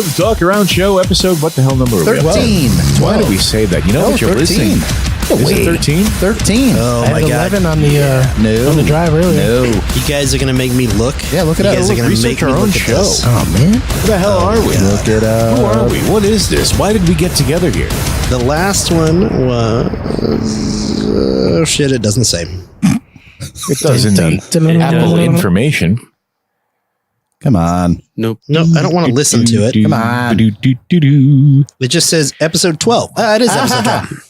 to the Talkaround Show episode. What the hell number are we 13. Why did we say that? You know what you're 13. listening. Is it 13? 13. Oh my god! 11 on the drive earlier. No. You guys are gonna make me look. Yeah, look it You up. guys are gonna make me our own look at show. this. Oh, man. Who the hell are we? Look it up. Who are we? What is this? Why did we get together here? The last one was shit. It doesn't say. It does in the Apple information. Come on. Nope. No, I don't want to listen to it. Come on. It just says episode 12. It is episode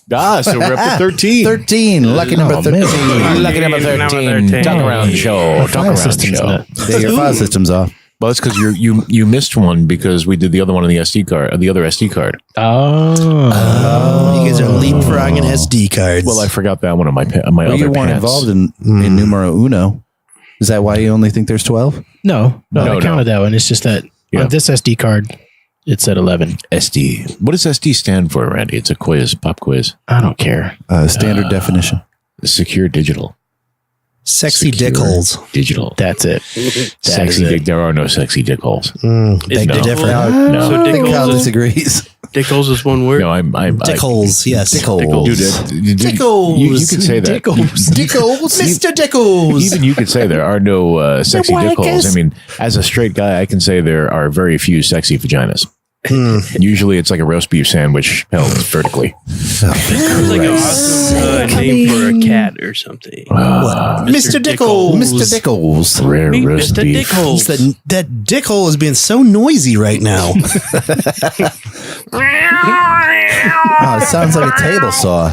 12. So we're up to 13. 13. Lucky number 13. Lucky number 13. Talkaround Show. Talkaround Show. Yeah, your file system's off. Well, it's because you missed one because we did the other one on the SD card, the other SD card. Oh, you guys are leapfrogging SD cards. Well, I forgot that one on my Well, other you weren't pants. involved in numero uno. Is that why you only think there's 12? No, I counted that one. It's just that on this SD card, it said 11. SD. What does SD stand for, Randy? It's a quiz, pop quiz. I don't care. Standard definition. Secure digital. Sexy Secure dick holes. Digital. That's it. Sexy dick. There are no sexy dick holes. Beg to differ. No. So I dick think Kyle holes, disagrees. dick holes is one word. No, I'm Dick holes, yes. Dick holes. Dude, Dickles. you could say that. Dickles. Mr. Dickles. Even you could say there are no sexy dick holes. I mean, as a straight guy, I can say there are very few sexy vaginas. Usually it's like a roast beef sandwich held vertically. It's like an awesome name for a cat or something. Mr. Dickles. Mr. Dickles. Rare Meet roast Mr. beef. Dickholes. That dick hole is being so noisy right now. Oh, it sounds like a table saw.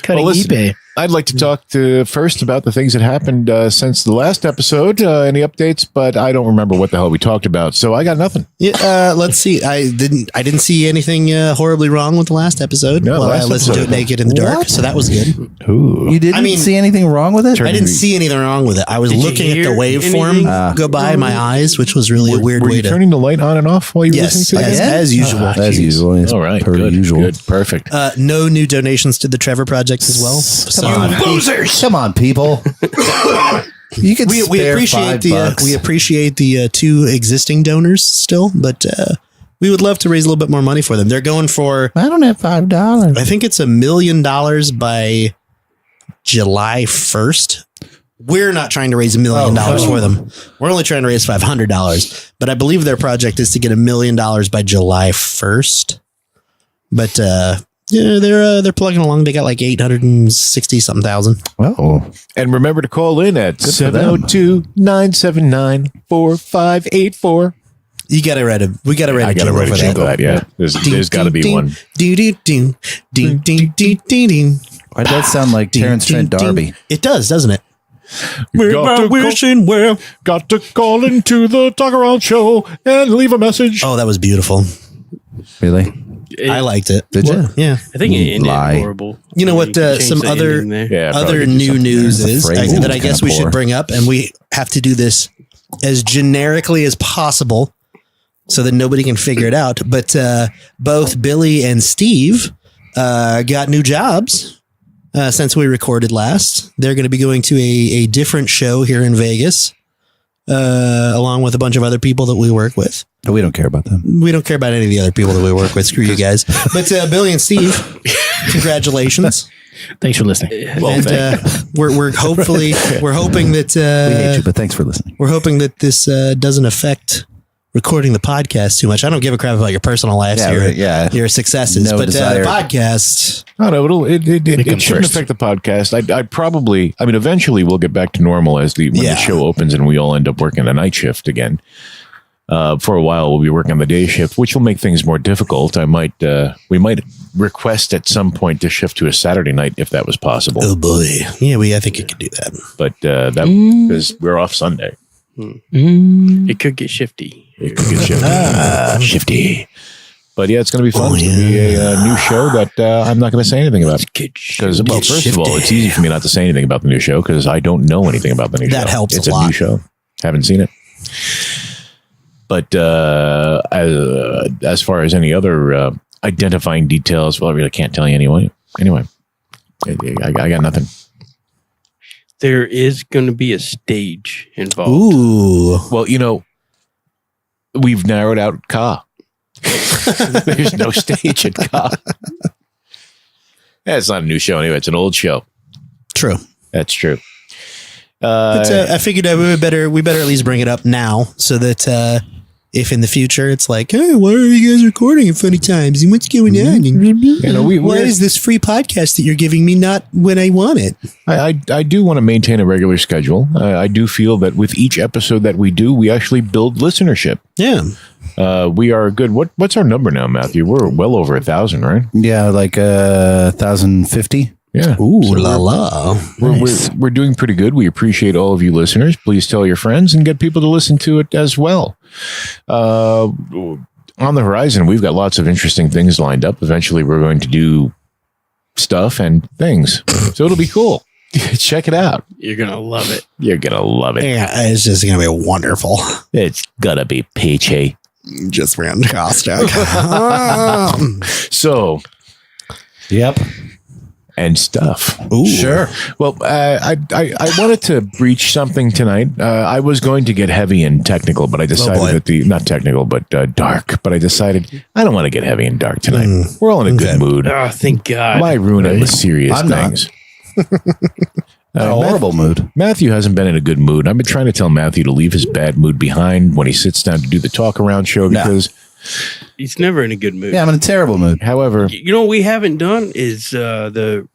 Cutting listen, eBay. I'd like to talk first about the things that happened since the last episode. Any updates? But I don't remember what the hell we talked about, so I got nothing. Yeah, let's see. I didn't see anything horribly wrong with the last episode. No, I last listened to it episode. naked in the dark, so that was good. Ooh. You didn't see anything wrong with it? I didn't see anything wrong with it. I was Did you looking at the hear waveform go by my eyes, which was really a weird Were way you to. turning the light on and off while you were Yes, listening to it? as usual. As usual. Yes, All right, per good, usual. good, perfect. No new donations to the Trevor Project as well. Come on, losers! Come on, people. You could We spare appreciate $5. we appreciate the two existing donors still, but we would love to raise a little bit more money for them. They're going for, I don't have $5. I think it's $1 million by July 1st. We're not trying to raise $1 million for them. We're only trying to raise $500. But I believe their project is to get $1 million by July 1st. But yeah, they're plugging along. They got like 860 something thousand. Oh, And remember to call in at for them. 702-979-4584. We got to write a I got to write a jingle for that. Yeah, there's got to be one. that does sound like Terrence Trent D'Arby. It does, doesn't it? Got to call into the Talkaround Show and leave a message. Oh, that was beautiful. Really? I liked it. Did you? Yeah. I think it ended Lie. horrible. You know what? can change Some the other ending there. Yeah, other probably do new something. news The is phrasing that I was guess kinda we should poor. bring up, and we have to do this as generically as possible, so that nobody can figure it out. But both Billy and Steve got new jobs since we recorded last. They're going to be going to a different show here in Vegas, along with a bunch of other people that we work with. We don't care about them. We don't care about any of the other people that we work with. Screw you guys. But Billy and Steve, congratulations. Thanks for listening. And we're hoping that We hate you, but thanks for listening. we're hoping that this doesn't affect recording the podcast too much. I don't give a crap about your personal lives, Yeah, right, yeah. your successes, No but desire. the podcast. I don't know. It comes shouldn't first. affect the podcast. I'd probably, I mean, eventually we'll get back to normal when Yeah. the show opens and we all end up working a night shift again. For a while, we'll be working on the day shift, which will make things more difficult. We might request at some point to shift to a Saturday night if that was possible. Oh boy, yeah, I think you could do that. But that because we're off Sunday. It could get shifty. It could get shifty. Shifty. But yeah, it's going to be fun. Oh, It's going to be a new show that I'm not going to say anything about. Because, well, Get first of all, shifty. it's easy for me not to say anything about the new show because I don't know anything about the new show. That helps It's a lot. new show. Haven't seen it. But as far as any other identifying details, well, I really can't tell you anyway. Anyway, I got nothing. There is going to be a stage involved. Ooh, Well, you know, We've narrowed out Ka. There's no stage at Ka. It's not a new show anyway. It's an old show. True. That's true. But I figured we better at least bring it up now so that if in the future it's like, hey, why are you guys recording at funny times? And what's going on? And why is this free podcast that you're giving me not when I want it? I do want to maintain a regular schedule. I do feel that with each episode that we do, we actually build listenership. Yeah. We are good. What's our number now, Matthew? We're well over 1,000, right? Yeah, like 1,050. Yeah. Ooh, so la la. We're doing pretty good. We appreciate all of you listeners. Please tell your friends and get people to listen to it as well. On the horizon, we've got lots of interesting things lined up. Eventually, we're going to do stuff and things. So it'll be cool. Check it out. You're going to love it. You're going to love it. Yeah, it's just going to be wonderful. It's going to be peachy. Just fantastic. So. Yep. And stuff. Ooh. Sure. Well, I wanted to breach something tonight. I was going to get heavy and technical, but I decided that not technical, but dark. But I decided I don't want to get heavy and dark tonight. We're all in a good mood. Oh, thank God. Why ruin it with serious things? A horrible mood. Matthew hasn't been in a good mood. I've been trying to tell Matthew to leave his bad mood behind when he sits down to do the Talkaround show because he's never in a good mood. Yeah, I'm in a terrible mood. However, you know what we haven't done is the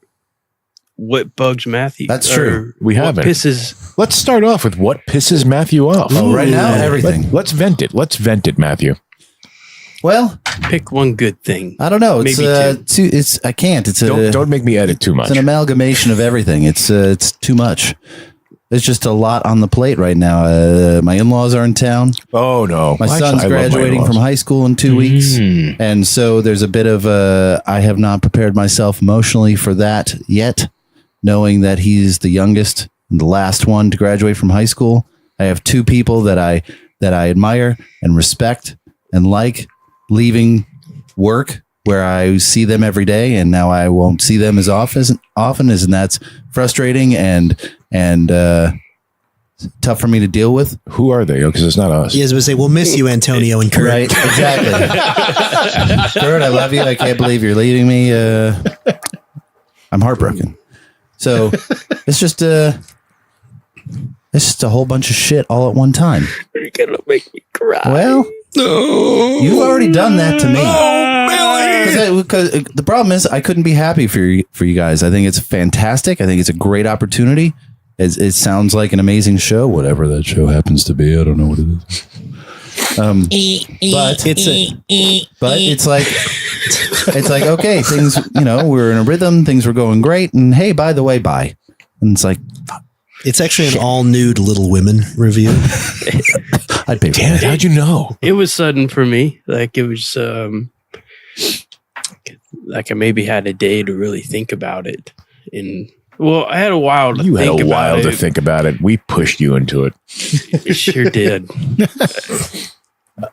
what bugs Matthew. That's true. We haven't. Let's start off with what pisses Matthew off. Oh, right now, everything. Let's vent it. Let's vent it, Matthew. Well, pick one good thing. I don't know. It's I can't. It's don't make me edit too much. It's an amalgamation of everything. It's too much. There's just a lot on the plate right now. My in-laws are in town. Oh no, my son's graduating from high school in 2 weeks, and so there's a bit of I have not prepared myself emotionally for that yet, knowing that he's the youngest and the last one to graduate from high school. I have two people that I admire and respect and like leaving work where I see them every day, and now I won't see them as often as, and that's frustrating and tough for me to deal with. Who are they? Because it's not us. Yes, I was say we'll miss you, Antonio and Kurt. Right, exactly. Kurt, I love you. I can't believe you're leaving me. I'm heartbroken. So it's just a whole bunch of shit all at one time. You're gonna make me cry. Well, you've already done that to me. Because the problem is, I couldn't be happy for you guys. I think it's fantastic. I think it's a great opportunity. It sounds like an amazing show, whatever that show happens to be. I don't know what it is. But it's like okay, things, we're in a rhythm. Things were going great, and hey, by the way, bye. And it's like, it's actually an all nude Little Women review. I'd pay for Damn it! How'd you know? It was sudden for me. Like it was, like I maybe had a day to really think about it. I had a while to think about it. You had a while to think about it. We pushed you into it. It sure did.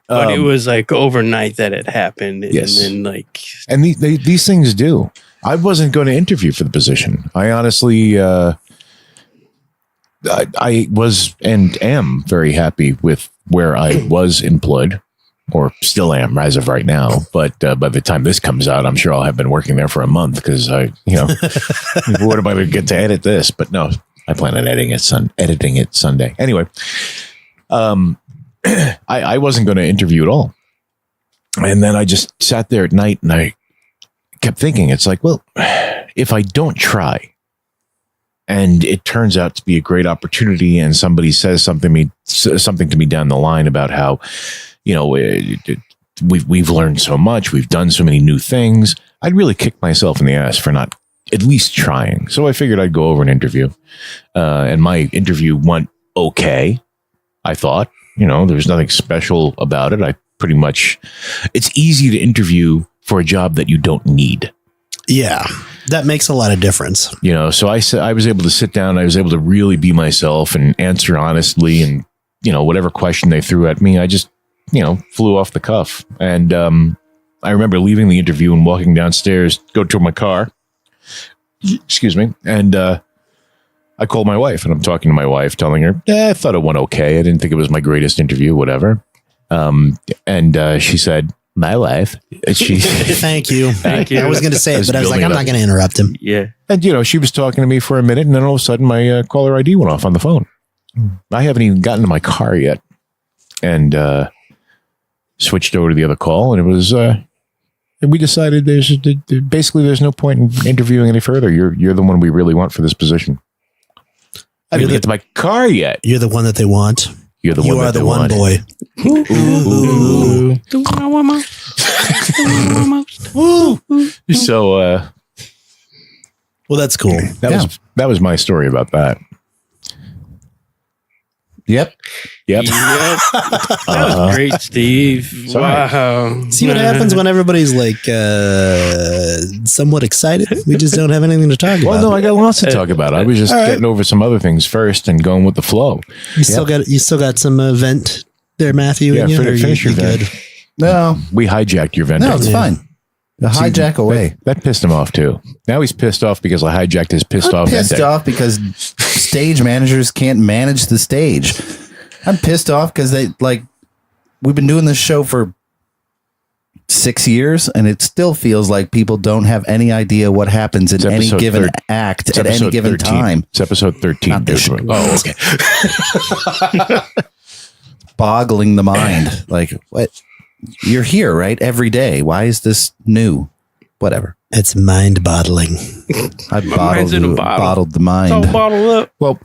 But it was like overnight that it happened. Yes. And then and these things do. I wasn't going to interview for the position. I honestly, I was and am very happy with where I was employed, or still am as of right now. But by the time this comes out, I'm sure I'll have been working there for a month because what am I going to get to edit this? But no, I plan on editing it Sunday. Anyway, I wasn't going to interview at all. And then I just sat there at night and I kept thinking, it's like, well, if I don't try and it turns out to be a great opportunity and somebody says something to me down the line about how, we've learned so much, we've done so many new things, I'd really kick myself in the ass for not at least trying. So I figured I'd go over an interview. And my interview went okay, I thought. There's nothing special about it. It's easy to interview for a job that you don't need. Yeah, that makes a lot of difference. So I was able to sit down. I was able to really be myself and answer honestly. And, whatever question they threw at me, I just, flew off the cuff. And I remember leaving the interview and walking downstairs, go to my car. Excuse me. And I called my wife and I'm talking to my wife, telling her, I thought it went okay. I didn't think it was my greatest interview, whatever. And she said, "My wife." She Thank you. Thank you. I was going to say it, but I was like, building I'm it not up. going to interrupt him. Yeah. And, she was talking to me for a minute, and then all of a sudden my caller ID went off on the phone. I haven't even gotten to my car yet. And switched over to the other call, and it was, we decided there's no point in interviewing any further. You're the one we really want for this position. I didn't get to my car yet. You're the one that they want. You're the You one are that the they one want. boy. So, Well, that's cool. that was my story about that. Yep. Yep. That was great, Steve. Sorry. Wow. See what happens when everybody's like somewhat excited? We just don't have anything to talk about. Well, no, I got lots to talk about. I was just getting over some other things first and going with the flow. You still got some vent there, Matthew. Yeah, in you, or finish you your vent. good? No, We hijacked your vendor. no, it's fine. The hijack away. That pissed him off too. Now he's pissed off because I hijacked his pissed off Pissed vendor. off because stage managers can't manage the stage. I'm pissed off because we've been doing this show for 6 years, and it still feels like people don't have any idea what happens in It's any episode given thir- act It's at any episode given 13. time. It's episode 13. Not this one. Oh, okay. Boggling the mind. Like, what? You're here, right? Every day. Why is this new? Whatever. It's mind bottling. I mind's in a bottle. bottled the It's all mind. bottled up. Well,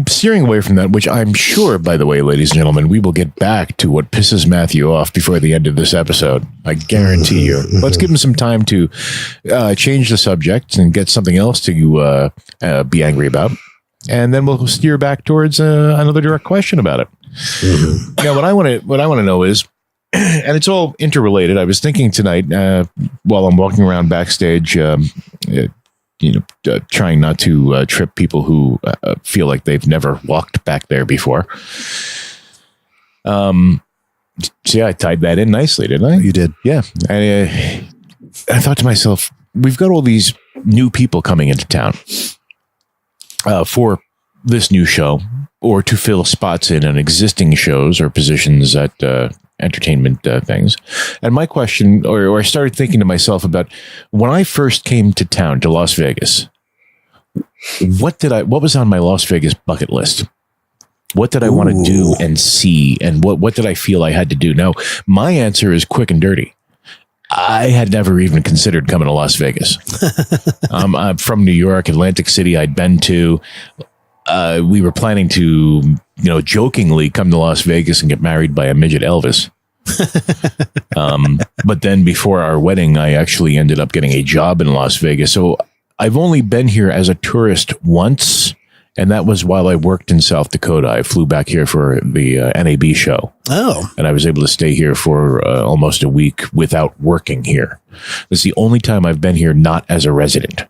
steering away from that, which I'm sure, by the way, ladies and gentlemen, we will get back to what pisses Matthew off before the end of this episode. I guarantee you. Let's give him some time to change the subject and get something else to be angry about. And then we'll steer back towards another direct question about it. Now, what I want to know is, and it's all interrelated. I was thinking tonight while I'm walking around backstage, trying not to trip people who feel like they've never walked back there before. See, I tied that in nicely, didn't I? You did. Yeah. I thought to myself, we've got all these new people coming into town for this new show, or to fill spots in existing shows or positions at entertainment things. And my question, or I started thinking to myself about when I first came to town, to Las Vegas, what was on my Las Vegas bucket list? What did I want to do and see? And what did I feel I had to do? Now, my answer is quick and dirty. I had never even considered coming to Las Vegas. I'm from New York, Atlantic City. I'd been to. We were planning to, jokingly come to Las Vegas and get married by a midget Elvis. But then before our wedding, I actually ended up getting a job in Las Vegas. So I've only been here as a tourist once, and that was while I worked in South Dakota. I flew back here for the NAB show. Oh, And I was able to stay here for almost a week without working here. It's the only time I've been here not as a resident.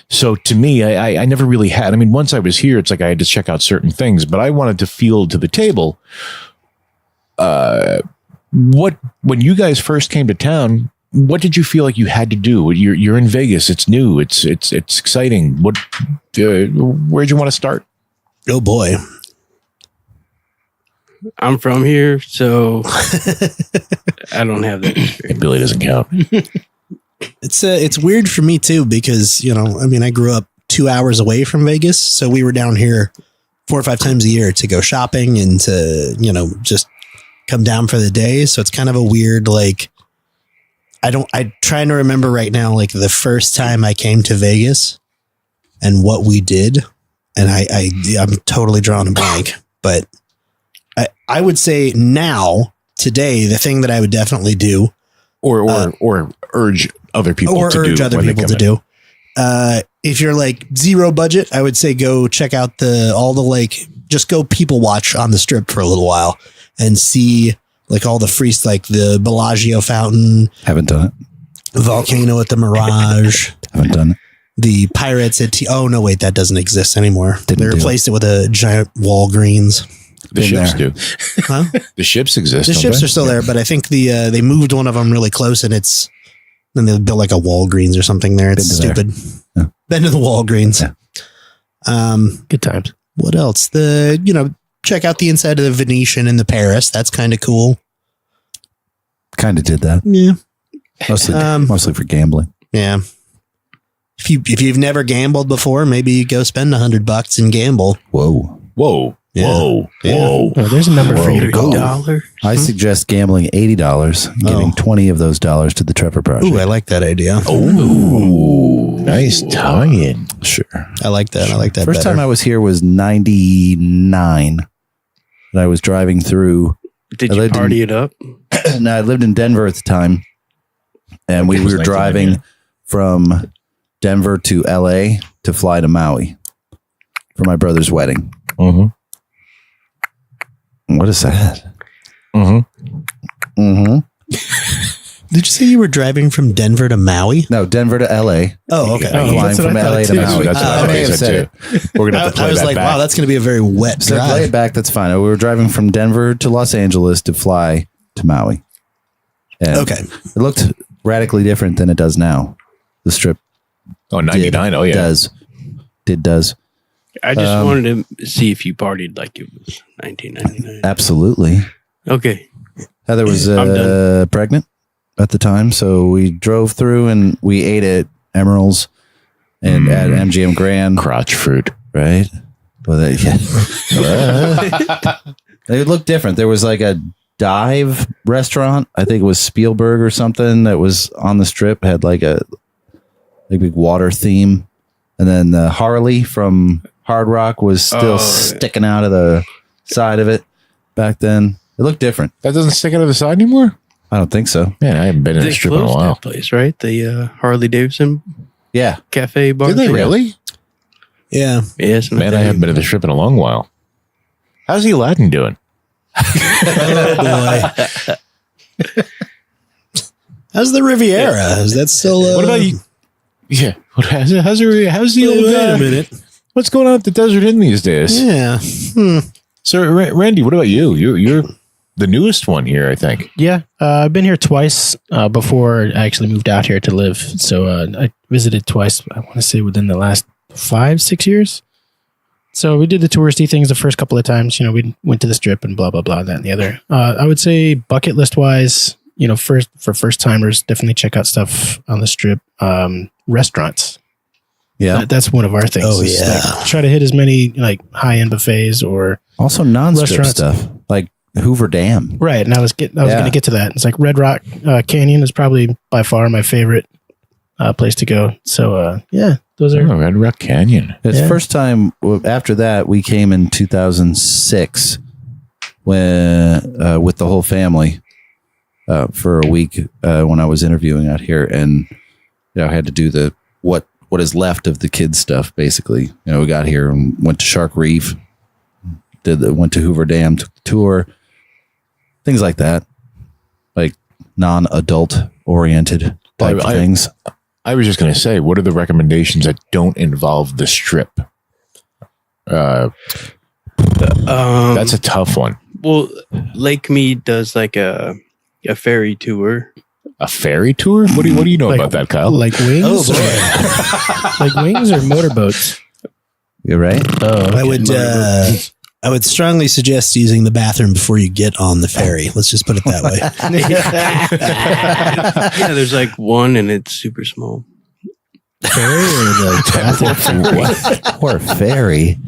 So to me, I never really had. I mean, once I was here, it's like I had to check out certain things, but I wanted to feel to the table. When you guys first came to town, what did you feel like you had to do? You're in Vegas. It's new. It's exciting. Where'd you want to start? oh boy. I'm from here, so I don't have that experience. Billy doesn't count. It's weird for me too, because, I grew up 2 hours away from Vegas. So we were down here 4 or 5 times a year to go shopping and to, just come down for the day. So it's kind of a weird, I'm trying to remember right now, the first time I came to Vegas and what we did. And I'm totally drawing a blank, but I would say now, today, the thing that I would definitely do, Or urge other people or to urge do other when they people come to in. do. If you're zero budget, I would say go check out just go people watch on the Strip for a little while and see all the free, the Bellagio fountain, Haven't done it. volcano at the Mirage, Haven't done it. the Pirates at oh no, wait, that doesn't exist anymore. Didn't They do replaced it with a giant Walgreens. The Been ships there. do. Huh? The ships exist. The don't ships they? are still there, but I think they moved one of them really close, and then they built a Walgreens or something there. It's Been to there. stupid. Yeah. Been to the Walgreens. Yeah. Good times. What else? check out the inside of the Venetian in the Paris. That's kind of cool. Kind of did that. Yeah. Mostly for gambling. Yeah. If you've never gambled before, maybe you go spend $100 and gamble. Whoa. Yeah. Whoa. Oh, there's a number for you to go. $1. I suggest gambling $80 and giving 20 of those dollars to the Trevor Project. Ooh, I like that idea. Oh, nice tie-in. Sure. I like that. I like that. First time I was here was 99. And I was driving through. Did I you lived party it up? No, I lived in Denver at the time. And we It was were driving from Denver to LA to fly to Maui for my brother's wedding. Mm-hmm. What is that? Mm-hmm. Mm-hmm. Did you say you were driving from Denver to Maui? No, Denver to LA. Oh, okay. Flying that's what from I thought LA to too. Maui. That's what I I may think have said it. We're gonna have to play I was that like, back. wow, that's going to be a very wet So play drive. it back. That's fine. We were driving from Denver to Los Angeles to fly to Maui. And Okay. It looked radically different than it does now. The strip Oh, 99. Oh, yeah. does. I just wanted to see if you partied like it was 1999. Absolutely. Okay. Heather was I'm done. pregnant at the time, so we drove through and we ate at Emerald's and at MGM Grand, Crotch fruit. right? Well, it looked different. There was like a dive restaurant. I think it was Spielberg or something that was on the strip. Had like a big water theme, and then the Harley from Hard Rock was still sticking out of the side of it back then. It looked different. That doesn't stick out of the side anymore? I don't think so. Man, I haven't been in a They strip in a closed while. that place, right? The Harley Davidson Yeah, cafe bar. Did they thing? really? Yeah. Yes. Man, I haven't been in the strip in a long while. How's the Aladdin doing? Oh, boy. How's the Riviera? Is that still... What about you? Yeah. How's the old... Wait a minute. What's going on at the Desert Inn these days? Yeah. So, Randy, what about you? You're the newest one here, I think. Yeah, I've been here twice before I actually moved out here to live. So I visited twice, I want to say within the last 5-6 years. So we did the touristy things the first couple of times. You know, we went to the strip and blah, blah, blah, that and the other. I would say bucket list wise, you know, for first timers, definitely check out stuff on the strip. Restaurants. yeah. That's one of our things. Oh, is, yeah. like, try to hit as many like high end buffets or Also non-strip Restaurants. stuff like Hoover Dam. right. And I was Yeah. going to get to that. It's like Red Rock Canyon is probably by far my favorite place to go. So yeah, those are Oh, Red Rock Canyon. It's Yeah. first time after that we came in 2006 when with the whole family for a week when I was interviewing out here, and I had to do the what is left of the kids stuff. Basically, we got here and went to Shark Reef, went to Hoover Dam, took the tour, things like that, like non-adult oriented type things. I was just going to say, what are the recommendations that don't involve the strip? That's a tough one. Well, Lake Mead does like a ferry tour. A ferry tour? What do you know Like- about that, Kyle? like wings. Oh, boy. Like wings or motorboats. You're right. Oh, okay. I would strongly suggest using the bathroom before you get on the ferry. Let's just put it that way. Yeah, there's like one and it's super small. Or ferry.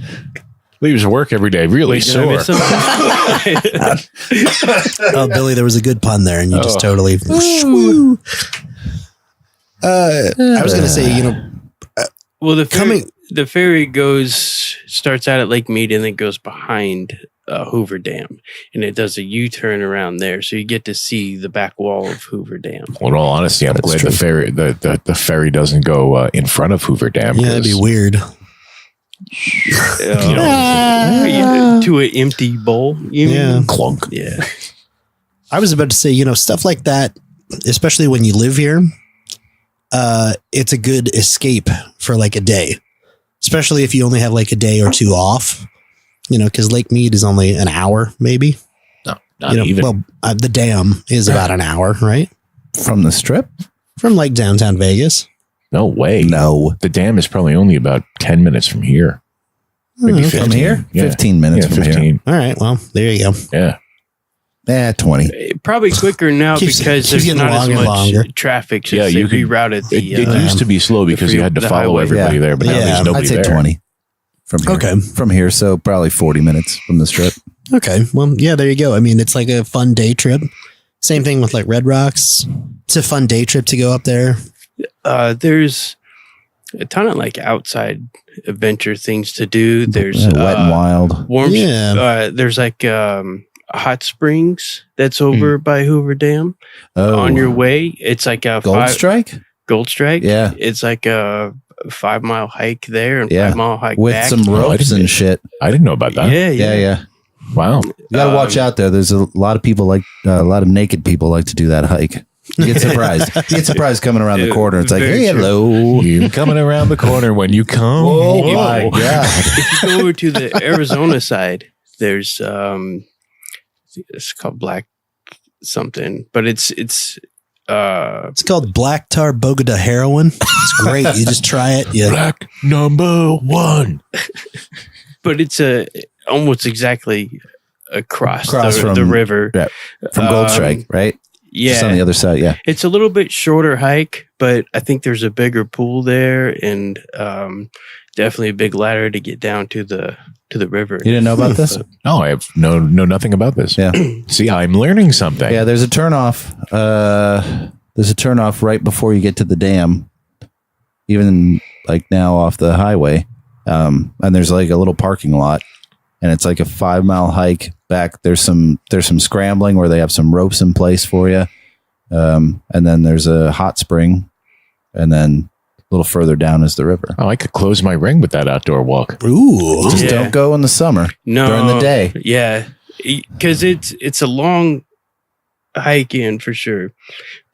Leaves work every day, really Did I miss sore. something? Oh, Billy, there was a good pun there, and you just totally. I was going to say, Well, Coming- the ferry starts out at Lake Mead and then goes behind Hoover Dam, and it does a U-turn around there, so you get to see the back wall of Hoover Dam. Well, in all honesty, I'm That's glad true. the ferry doesn't go in front of Hoover Dam. yeah, that'd be 'cause, weird. To an empty bowl. You Yeah. mean? Clunk. Yeah. I was about to say, stuff like that, especially when you live here, it's a good escape for like a day, especially if you only have like a day or two off, because Lake Mead is only an hour, maybe. No, not even. Well, the dam is about an hour, right? From the strip? From like downtown Vegas. No way. No. The dam is probably only about 10 minutes from here. Maybe Okay. 15. From here? Yeah. 15 minutes Yeah, from 15. here. All right. Well, there you go. Yeah. 20. Probably quicker now Keeps because there's getting not as longer and much longer. traffic. Yeah, Since you they could- rerouted the. It used to be slow because you had to the follow highway. everybody Yeah. there, but now Yeah. there's nobody I'd say there. 20 from here. Okay. From here, so probably 40 minutes from the strip. Okay. Well, yeah, there you go. I mean, it's like a fun day trip. Same thing with like Red Rocks. It's a fun day trip to go up there. There's a ton of like outside adventure things to do. There's Yeah, wet and wild. warm. Yeah. There's like hot springs that's over by Hoover Dam. Oh, On your way, it's like a Gold Strike? Gold Strike. Yeah. It's like a 5 mile hike there and Yeah. 5 mile hike With back. some ropes didn't- and shit. I didn't know about that. Yeah. Wow. You gotta watch out there. There's a lot of people a lot of naked people like to do that hike. You get surprised. You get surprised coming around the corner. It's like, Very hey, true. hello. You coming around the corner when you come. Oh Whoa. my God. If you go over to the Arizona side, there's it's called Black something, but it's It's called Black Tar Bogota Heroin. It's great. You just try it. Yeah. Black number 1. but it's almost exactly across Across the from- river. Yeah. From Gold Strike, right? Just on the Yeah, other side, yeah. it's a little bit shorter hike, but I think there's a bigger pool there and definitely a big ladder to get down to the river. You didn't know about this? No, I have know nothing about this. Yeah. See, I'm learning something. Yeah, there's a turnoff. There's a turnoff right before you get to the dam, even like now off the highway. And there's like a little parking lot, and it's like a 5 mile hike back. There's some scrambling where they have some ropes in place for you, and then there's a hot spring, and then a little further down is the river. Oh, I could close my ring with that outdoor walk. Ooh. Just Yeah. don't go in the summer No, during the day. Yeah, because it's a long hike in for sure,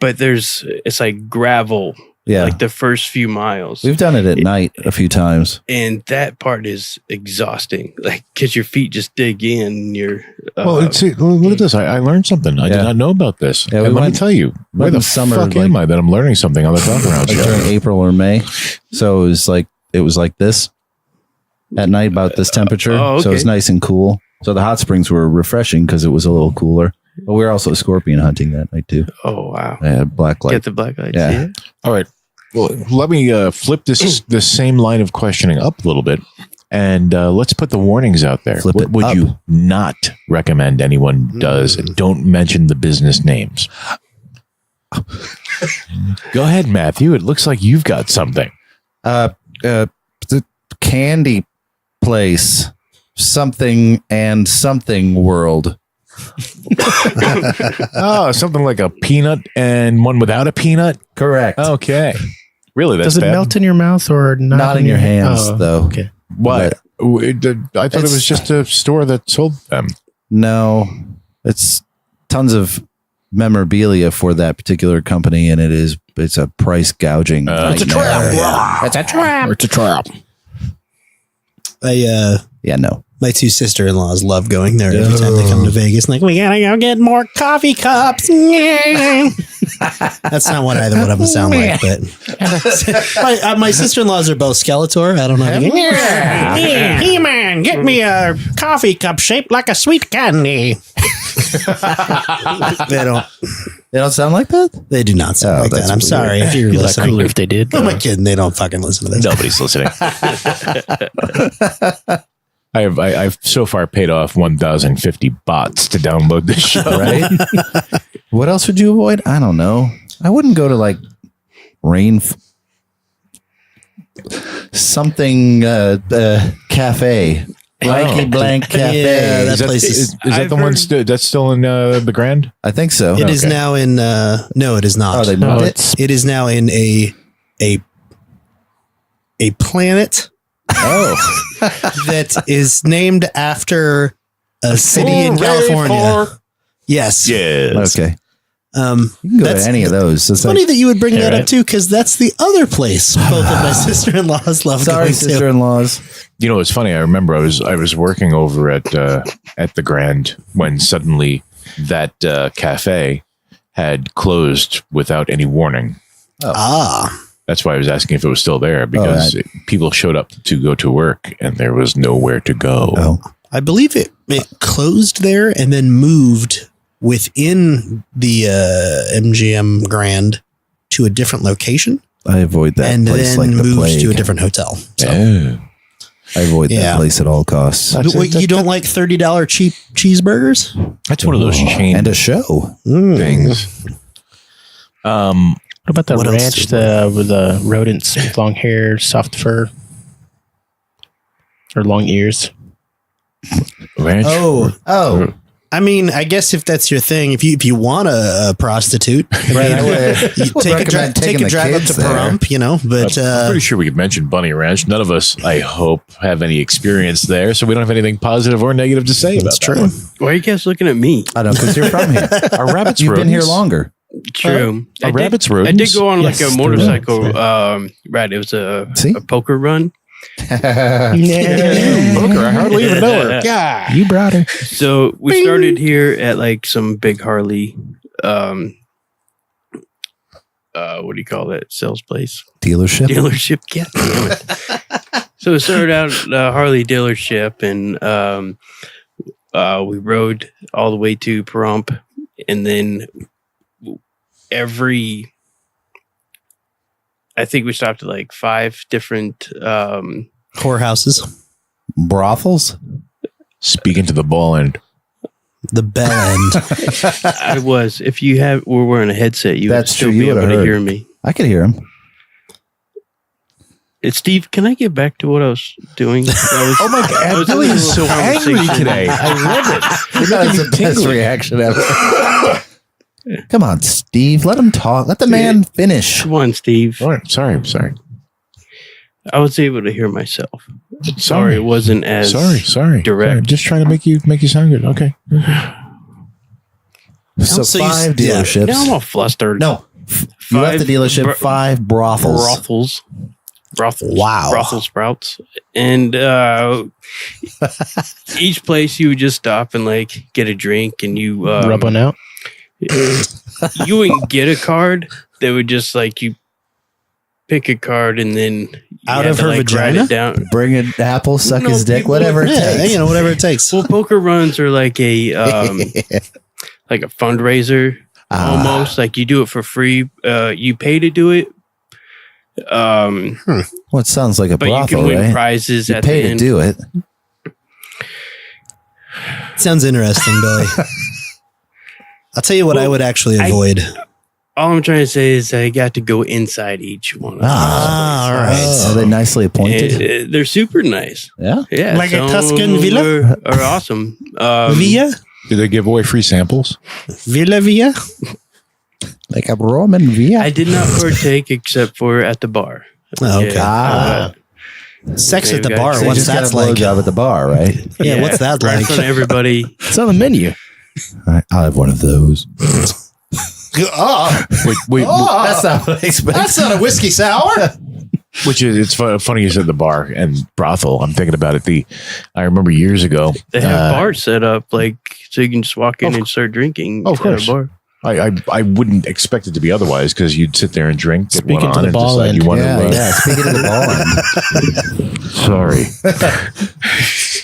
but it's like gravel. Yeah, Like the first few miles. we've done it at night a few times. And that part is exhausting. Like, because your feet just dig in. And you're. Well, see, look at this. I learned something. I did Yeah. not know about this. Yeah, we and let me went- tell you, where went the in summer, fuck like- am I that I'm learning something on the Talkaround Like during show? April or May. So it was like this at night, about this temperature. Oh, So it was okay. nice and cool. So the hot springs were refreshing because it was a little cooler. But we were also scorpion hunting that night too. Oh, wow. I had black light. Get the black lights. Yeah. Yeah. All right. Well, let me flip this same line of questioning up a little bit, and let's put the warnings out there. Flip What it would up. you not recommend anyone does? Don't mention the business names. Go ahead, Matthew. It looks like you've got something. The candy place, something and something world. Oh, something like a peanut and one without a peanut. Correct. Okay. Really? That's Does it bad? melt in your mouth or Not in your hands, Oh, though. Okay. What? I thought it was just a store that sold them. No, it's tons of memorabilia for that particular company, and it's a price gouging. It's a nightmare. Yeah. It's a trap. It's a trap. Yeah, no. My two sister-in-laws love going there every time they come to Vegas. Like, we gotta go get more coffee cups. That's not what either one of them sound like, but my sister-in-laws are both Skeletor. I don't know. He-Man, get me a coffee cup shaped like a sweet candy. They don't. They don't sound like that? They do not sound Oh, like that. that's I'm weird. sorry if you're Be a lot listening. cooler if they did. Who am I kidding? They don't fucking listen to this. Nobody's listening. I've so far paid off 1,050 bots to download this show. Right? What else would you avoid? I don't know. I wouldn't go to like something cafe. Blanky Blank Cafe. Yeah, that Is that, place is, is. is that I've the one heard- that's still in the Grand? I think so. It is Okay. now in. No, it is not. Oh, they No, moved it? it's It is now in a planet Oh, that is named after a city in California. Yes. Yes. okay. You You can go to any of those. It's Funny like, that you would bring Yeah, that right. up too, because that's the other place both of my sister-in-laws love sorry, going to. sister-in-laws. You know, it's funny. I remember I was working over at the Grand when suddenly that cafe had closed without any warning. Ah, That's why I was asking if it was still there, because people showed up to go to work and there was nowhere to go. Oh, I believe it closed there and then moved within the MGM Grand to a different location, I avoid that and place then like the moved plague. to a different hotel. So Oh. I avoid Yeah. that place at all costs. Wait, you don't like $30 cheap cheeseburgers? That's one of those chain And a show. things. What about the What else ranch is there? with the rodents with long hair, soft fur, or long ears? Ranch. Oh. I mean, I guess if that's your thing, if you want a prostitute, Right, I would you take a recommend taking the drive up kids to there. Pahrump, you know. But I'm pretty sure we could mention Bunny Ranch. None of us, I hope, have any experience there, so we don't have anything positive or negative to say about that's that true. one. Why are you guys looking at me? I don't know, because you're from here. Are rabbits You've been here rodents? longer. True. Are rabbits I rodents? did go on Yes, like a they're motorcycle. rodents, Right. It was a See? poker run. Poker, I hardly even know her. Yeah, you brought her. So we started here at like some big Harley. What do you call that? Sales place. Dealership. Dealership. God damn it. So we started out at a Harley dealership, and we rode all the way to Pahrump, and then I think we stopped at like 5 different Whorehouses, Brothels. Speaking to the ball end. the bell end. I was. If you were wearing a headset, you That's would still true, you be able would've to heard. hear me. I could hear him. Steve, can I get back to what I was doing? Oh my God, Billy is so angry today. I love it. That's the best reaction ever. Come on, Steve. Let him talk. Let the man finish. Come on, Steve. All right, sorry. I was able to hear myself. Sorry, it wasn't as Sorry. direct. Sorry. Just trying to make you sound good. Okay. So So you- 5 yeah. dealerships. Now I'm all flustered. No. You left the dealership, 5 brothels. Brothels. Wow. Brothel sprouts. And each place you would just stop and like get a drink, and you Rub one out. you wouldn't get a card. They would just like you pick a card and then you Out had of to, her like, write vagina? it down. Bring an apple, suck No, his dick, people- whatever it Yeah, takes. you know, whatever it takes. Well, poker runs are like a like a fundraiser almost. Like you do it for free. You pay to do it. Well, it sounds like a But you brothel, can win right? prizes You at pay the to end. do it. Sounds interesting, Billy. I'll tell you what I would actually avoid. All I'm trying to say is I got to go inside each one. Of those all places. right. Are they nicely appointed? And, they're super nice. Yeah. Yeah, Like a some Tuscan villa? are awesome. Villa? Do they give away free samples? Villa Villa? Like a Roman via. I did not partake except for at the bar. Oh, okay. Ah. Sex at the Okay, bar. so So you What's just got that a like? blowjob at the bar, right? Yeah, what's that right like? in front of everybody. It's on the menu. All right, I'll have one of those. Oh, Wait. That's not what I expected. that's not a whiskey sour. Which is, it's funny you said the bar and brothel. I'm thinking about it. I remember years ago. They have bars set up like so you can just walk in and start drinking. Of at a course. bar. I wouldn't expect it to be otherwise because you'd sit there and drink, get Speaking one to on, the and ball decide end. you want Yeah, to. yeah. Speaking of the ball end. Sorry.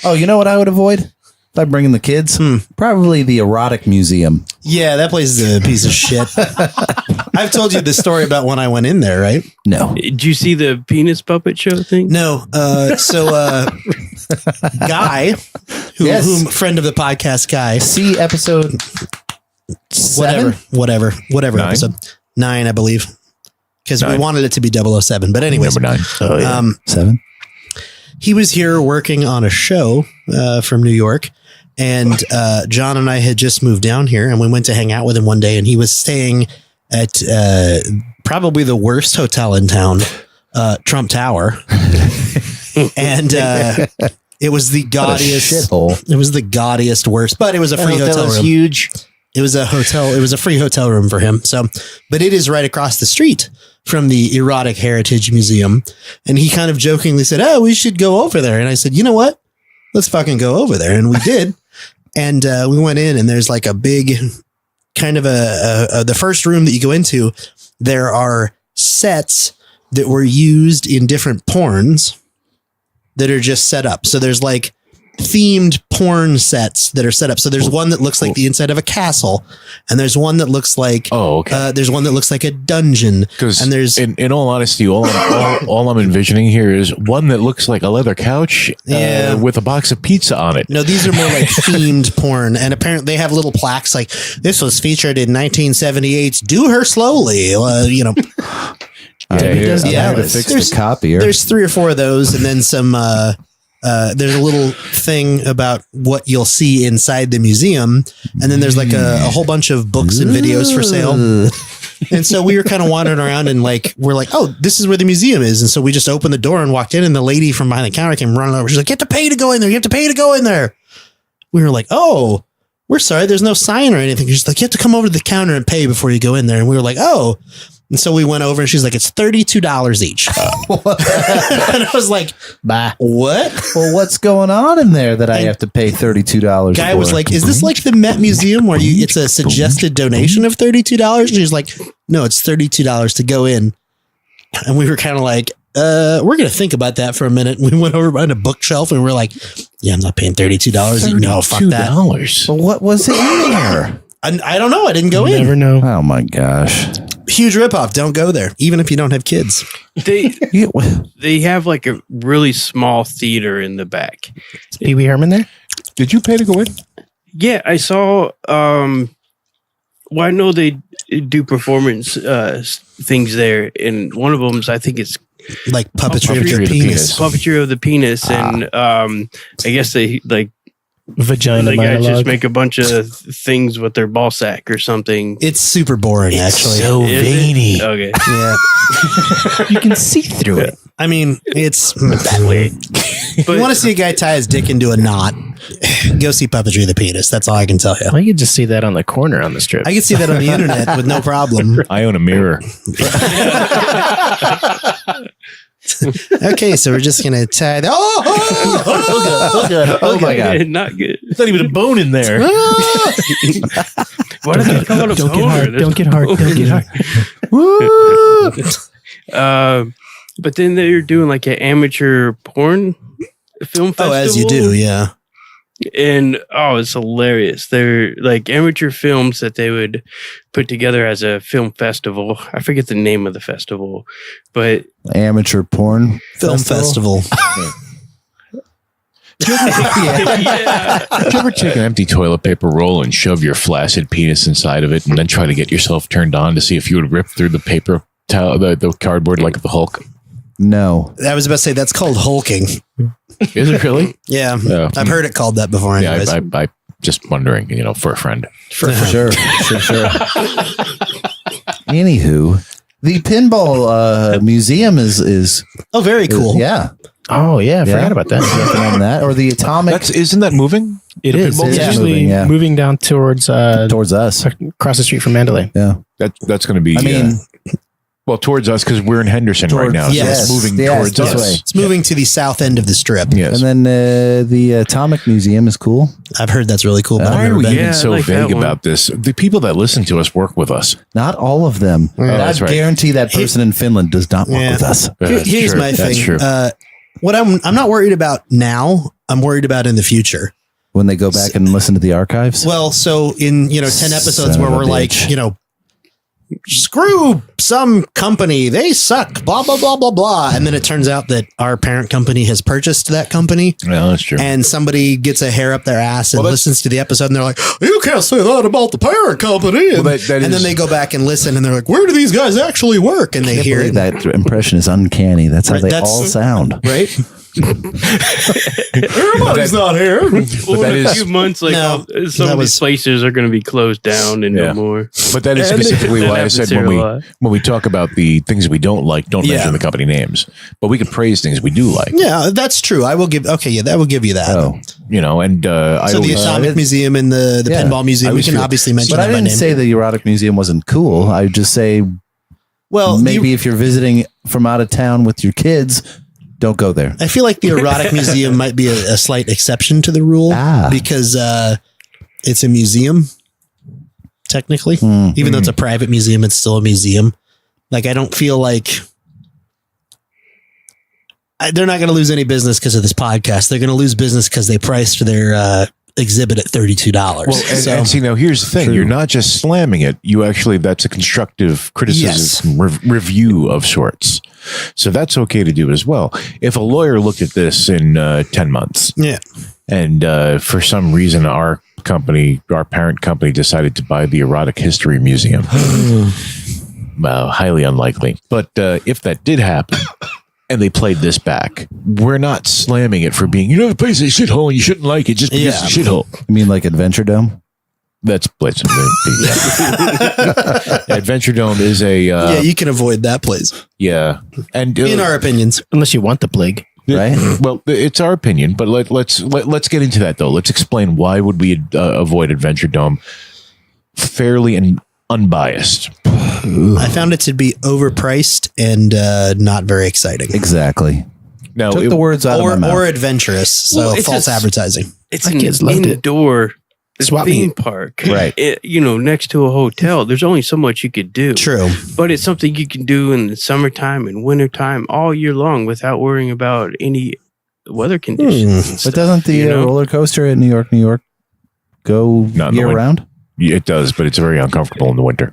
Oh, you know what I would avoid? By bringing the kids? Probably the erotic museum. Yeah, that place is a piece of shit. I've told you the story about when I went in there, right? No. Did you see the penis puppet show thing? No. Guy, Yes. whom friend of the podcast, Guy, See episode 7? whatever 9? episode 9, I believe, because we 9. wanted it to be 007. But anyways, Number 9. Oh, yeah. 7? he was here working on a show from New York, and John and I had just moved down here, and we went to hang out with him one day, and he was staying at probably the worst hotel in town, Trump Tower, and it was the What a gaudiest. shithole. It was the gaudiest worst, but it was a free hotel room. huge. It was a hotel. It was a free hotel room for him. So, but it is right across the street from the Erotic Heritage Museum. And he kind of jokingly said, "Oh, we should go over there." And I said, "You know what? Let's fucking go over there." And we did. And we went in, and there's like a big kind of the first room that you go into. There are sets that were used in different porns that are just set up. So there's like themed porn sets that are set up. So there's one that looks like the inside of a castle, and there's one that looks like there's one that looks like a dungeon. And there's in all honesty, all I'm envisioning here is one that looks like a leather couch with a box of pizza on it. No, these are more like themed porn, and apparently they have little plaques like this was featured in 1978's Do Her Slowly. To fix the copier. There's 3 or 4 of those, and then some. There's a little thing about what you'll see inside the museum, and then there's like a whole bunch of books and videos for sale. And so we were kind of wandering around, and like we're like, oh, this is where the museum is. And so we just opened the door and walked in, and the lady from behind the counter came running over. She's like, you have to pay to go in there. You have to pay to go in there. We were like, oh, we're sorry, there's no sign or anything. She's like, you have to come over to the counter and pay before you go in there. And we were like, oh. And so we went over, and she's like, it's $32 each. And I was like, bah, what? Well, what's going on in there that I have to pay $32 Guy for? was like, is this like the Met Museum where it's a suggested donation of $32? And she's like, no, it's $32 to go in. And we were kind of like, we're going to think about that for a minute. And we went over behind a bookshelf, and we're like, yeah, I'm not paying $32. No, fuck that. Well, what was it in there? I don't know. I didn't go in. Never know. Oh my gosh. Huge ripoff. Don't go there, even if you don't have kids. They have like a really small theater in the back. Is Pee Wee Herman there? Did you pay to go in? Yeah, I saw. Well, I know they do performance things there, and one of them is, I think it's like puppetry of the penis. Puppetry of the penis, and I guess they like. Vagina monologue. Just make a bunch of things with their ball sack or something. It's super boring, actually. So veiny. Okay. Yeah. You can see through it. I mean, it's that way. But you want to see a guy tie his dick into a knot, go see Puppetry of the Penis. That's all I can tell you. Well, you could just see that on the corner on the strip. I could see that on the internet with no problem. I own a mirror. Okay, so we're just going to tie the... Oh my God. Not good. There's not even a bone in there. Why did they call it a Don't get boner? hard. There's Don't get no hard. boner. Don't get hard. But then they're doing like an amateur porn film festival. Oh, as you do, yeah. And it's hilarious. They're like amateur films that they would put together as a film festival. I forget the name of the festival, but Amateur porn Film festival. yeah. Did you ever take an empty toilet paper roll and shove your flaccid penis inside of it, and then try to get yourself turned on to see if you would rip through the paper towel, the cardboard like the Hulk? No. I was about to say, that's called hulking. Is it really? Yeah. I've heard it called that before. Yeah, Anyways. I just wondering, for a friend. For sure. Anywho, the pinball museum is Very cool. yeah. Oh, yeah. I forgot about that. Recommend that. Or the atomic Isn't that moving? It The is. pinball It's museum? actually Moving, yeah. moving down towards us. across the street from Mandalay. Yeah. That's going to be. I mean, towards us, because we're in Henderson right now. yes. So it's moving Yes, towards this us. way. It's moving to the south end of the strip. Yes. and then the atomic museum is cool. I've heard that's really cool, but I've Why are never we been. being Yeah, so I like that vague one. about this? The people that listen to us work with us. Not all of them. that's I right. guarantee that person in Finland does not work Yeah. with us. Here's my thing. That's true. What I'm not worried about now, I'm worried about in the future. When they go back and listen to the archives. Well, so in 10 episodes Son where of a we're like, bitch. screw some company, they suck, blah blah blah blah blah, and then it turns out that our parent company has purchased that company, Yeah, that's true. and somebody gets a hair up their ass and Well, that's- listens to the episode, and they're like, you can't say that about the parent company, and, Well, that and then is- they go back and listen, and they're like, where do these guys actually work? And they Can't hear believe it, that impression is uncanny. That's how Right, they that's- all sound. right? Everybody's not here. Well, that in a is- few months, like No, some that of was- these places are going to be closed down and Yeah. no more. But that is And- specifically That why I happens said here a lot. when we talk about the things we don't like, don't Yeah. mention the company names. But we can praise things we do like. Yeah, that's true. I will give. Okay, yeah, that will give you that. Oh, And I So the always, Atomic Museum and the Yeah. Pinball Museum, I we always can feel- obviously mention but I them by didn't name. say the erotic museum wasn't cool. I would just say Well, maybe if you're visiting from out of town with your kids, don't go there. I feel like the Erotic Museum might be a slight exception to the rule because it's a museum, technically. Even though it's a private museum, it's still a museum. Like, I don't feel like they're not going to lose any business because of this podcast. They're going to lose business because they priced their exhibit at $32. Well, and see, now here's the thing. True. You're not just slamming it. You actually, that's a constructive criticism review of sorts. So that's okay to do as well. If a lawyer looked at this in 10 months, and for some reason our parent company decided to buy the Erotic History Museum, highly unlikely. But if that did happen, and they played this back, we're not slamming it for being, the place is a shithole and you shouldn't like it just because it's a shithole. You mean like Adventure Dome? That's Blitz. Adventure Dome is a... you can avoid that place. Yeah. And in our opinions. Unless you want the plague. Right? Well, it's our opinion, but let's get into that, though. Let's explain why would we avoid Adventure Dome fairly and unbiased. I found it to be overpriced and not very exciting. Exactly. Now, Took the words out of my mouth. Or adventurous, so false advertising. It's My an kids loved it. indoor Swap theme meet. park. Right. Next to a hotel. There's only so much you could do. True. But it's something you can do in the summertime and wintertime all year long without worrying about any weather conditions. and But stuff, doesn't the roller coaster at New York go Not in the year winter. round? it does, but it's very uncomfortable in the winter.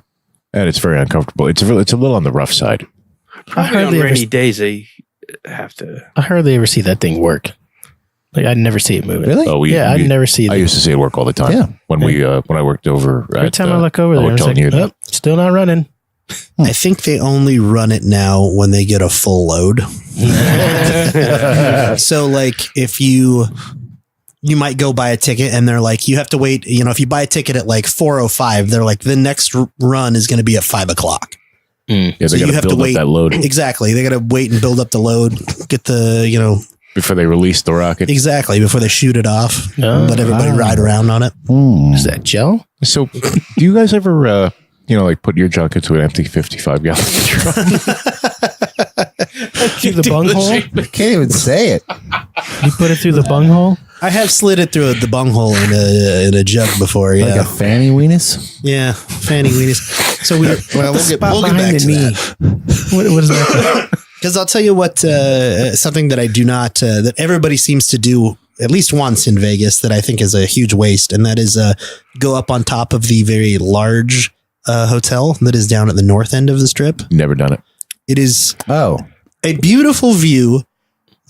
And it's very uncomfortable. It's a little on the rough side. Probably on hardly ever- rainy days they have to. I hardly ever see that thing work. Like I'd never see it moving. Really? Oh, I'd never see it. I used to see it work all the time. Yeah. When I worked over Every at time I look over a there, it's hotel like, near there. oh, still not running. I think they only run it now when they get a full load. So like if you might go buy a ticket and they're like, you have to wait, if you buy a ticket at like 4:05, they're like, the next run is going to be at 5:00. Yeah, they So you got to have to build up wait. that load Exactly. They got to wait and build up the load, get the, before they release the rocket. exactly before they shoot it off. Oh, Let everybody ride around on it. Is that gel? So, do you guys ever, like put your junk into an empty 55-gallon drum? Through the bunghole? Can't even say it. You put it through the bunghole? I have slid it through the bunghole in a jug before. Like Yeah. a fanny weenus? Yeah. Fanny weenies. So we'll get back behind to the that. knee. What is that? Because I'll tell you what, something that I do not, that everybody seems to do at least once in Vegas that I think is a huge waste. And that is go up on top of the very large hotel that is down at the north end of the strip. Never done it. It is Oh, a beautiful view,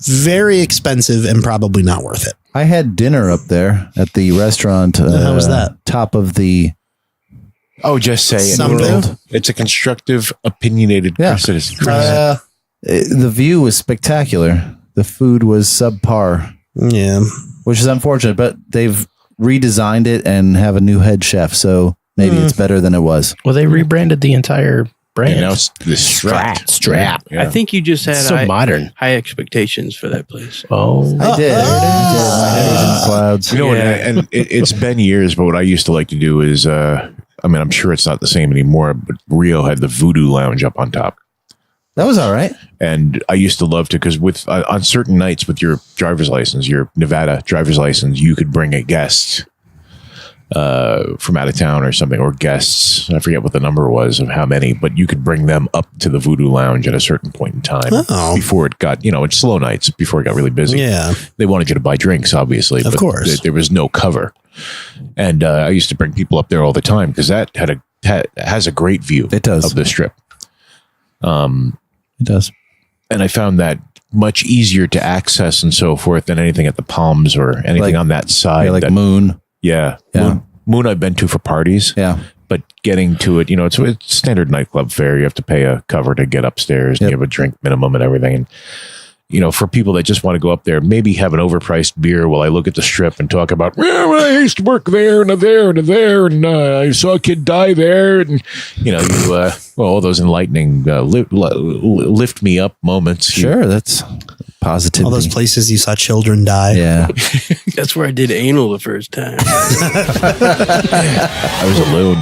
very expensive and probably not worth it. I had dinner up there at the restaurant. How was that? Top of the Oh, just say it. Something. It's a constructive, opinionated Yeah. criticism. the view was spectacular. The food was subpar, Yeah. which is unfortunate, but they've redesigned it and have a new head chef. So maybe it's better than it was. Well, they rebranded the entire brand. And now it's the strap. Yeah. I think you just had It's so modern. high expectations for that place. Oh, I did. My head was in the clouds. You know, Yeah. and it's been years, but what I used to like to do is, I'm sure it's not the same anymore, but Rio had the Voodoo Lounge up on top. That was all right. And I used to love to, because with on certain nights with your driver's license, your Nevada driver's license, you could bring a guest from out of town or something, or guests. I forget what the number was of how many, but you could bring them up to the Voodoo Lounge at a certain point in time before it got, it's slow nights before it got really busy. Yeah. They wanted you to buy drinks, obviously. Of course. There was no cover. And I used to bring people up there all the time because that has a great view It does. of the strip. It does. And I found that much easier to access and so forth than anything at the Palms or anything Like- on that side. Yeah, like that, Moon. yeah. Yeah. Moon I've been to for parties. Yeah. But getting to it, it's standard nightclub fare. You have to pay a cover to get upstairs. And Yep. you have a drink minimum and everything. And, for people that just want to go up there, maybe have an overpriced beer while I look at the strip and talk about, well, I used to work there and there and there, and I saw a kid die there. And, all those enlightening, lift me up moments. Sure. That's positivity. All those places you saw children die. Yeah. That's where I did anal the first time. I was alone.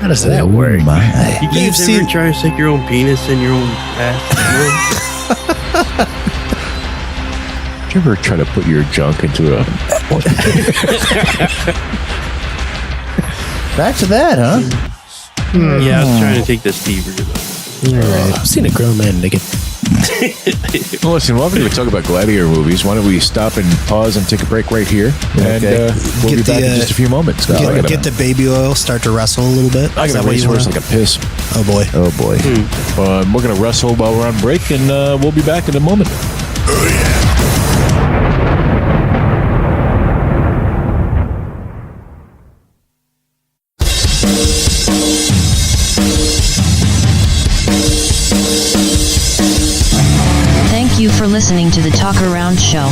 how does that work? My. You guys ever try to stick your own penis in your own ass? Did you ever try to put your junk into a... Back to that, huh? Yeah, I was trying to take the Steve. All right. I've seen a grown man naked. Well, listen, welcome to Talk About Gladiator movies. Why don't we stop and pause and take a break right here? And we'll be back in just a few moments. Get the baby oil, start to rustle a little bit. I got a racehorse like a piss. Oh boy. We're going to wrestle while we're on break, and we'll be back in a moment. Thank you for listening to the Talkaround show.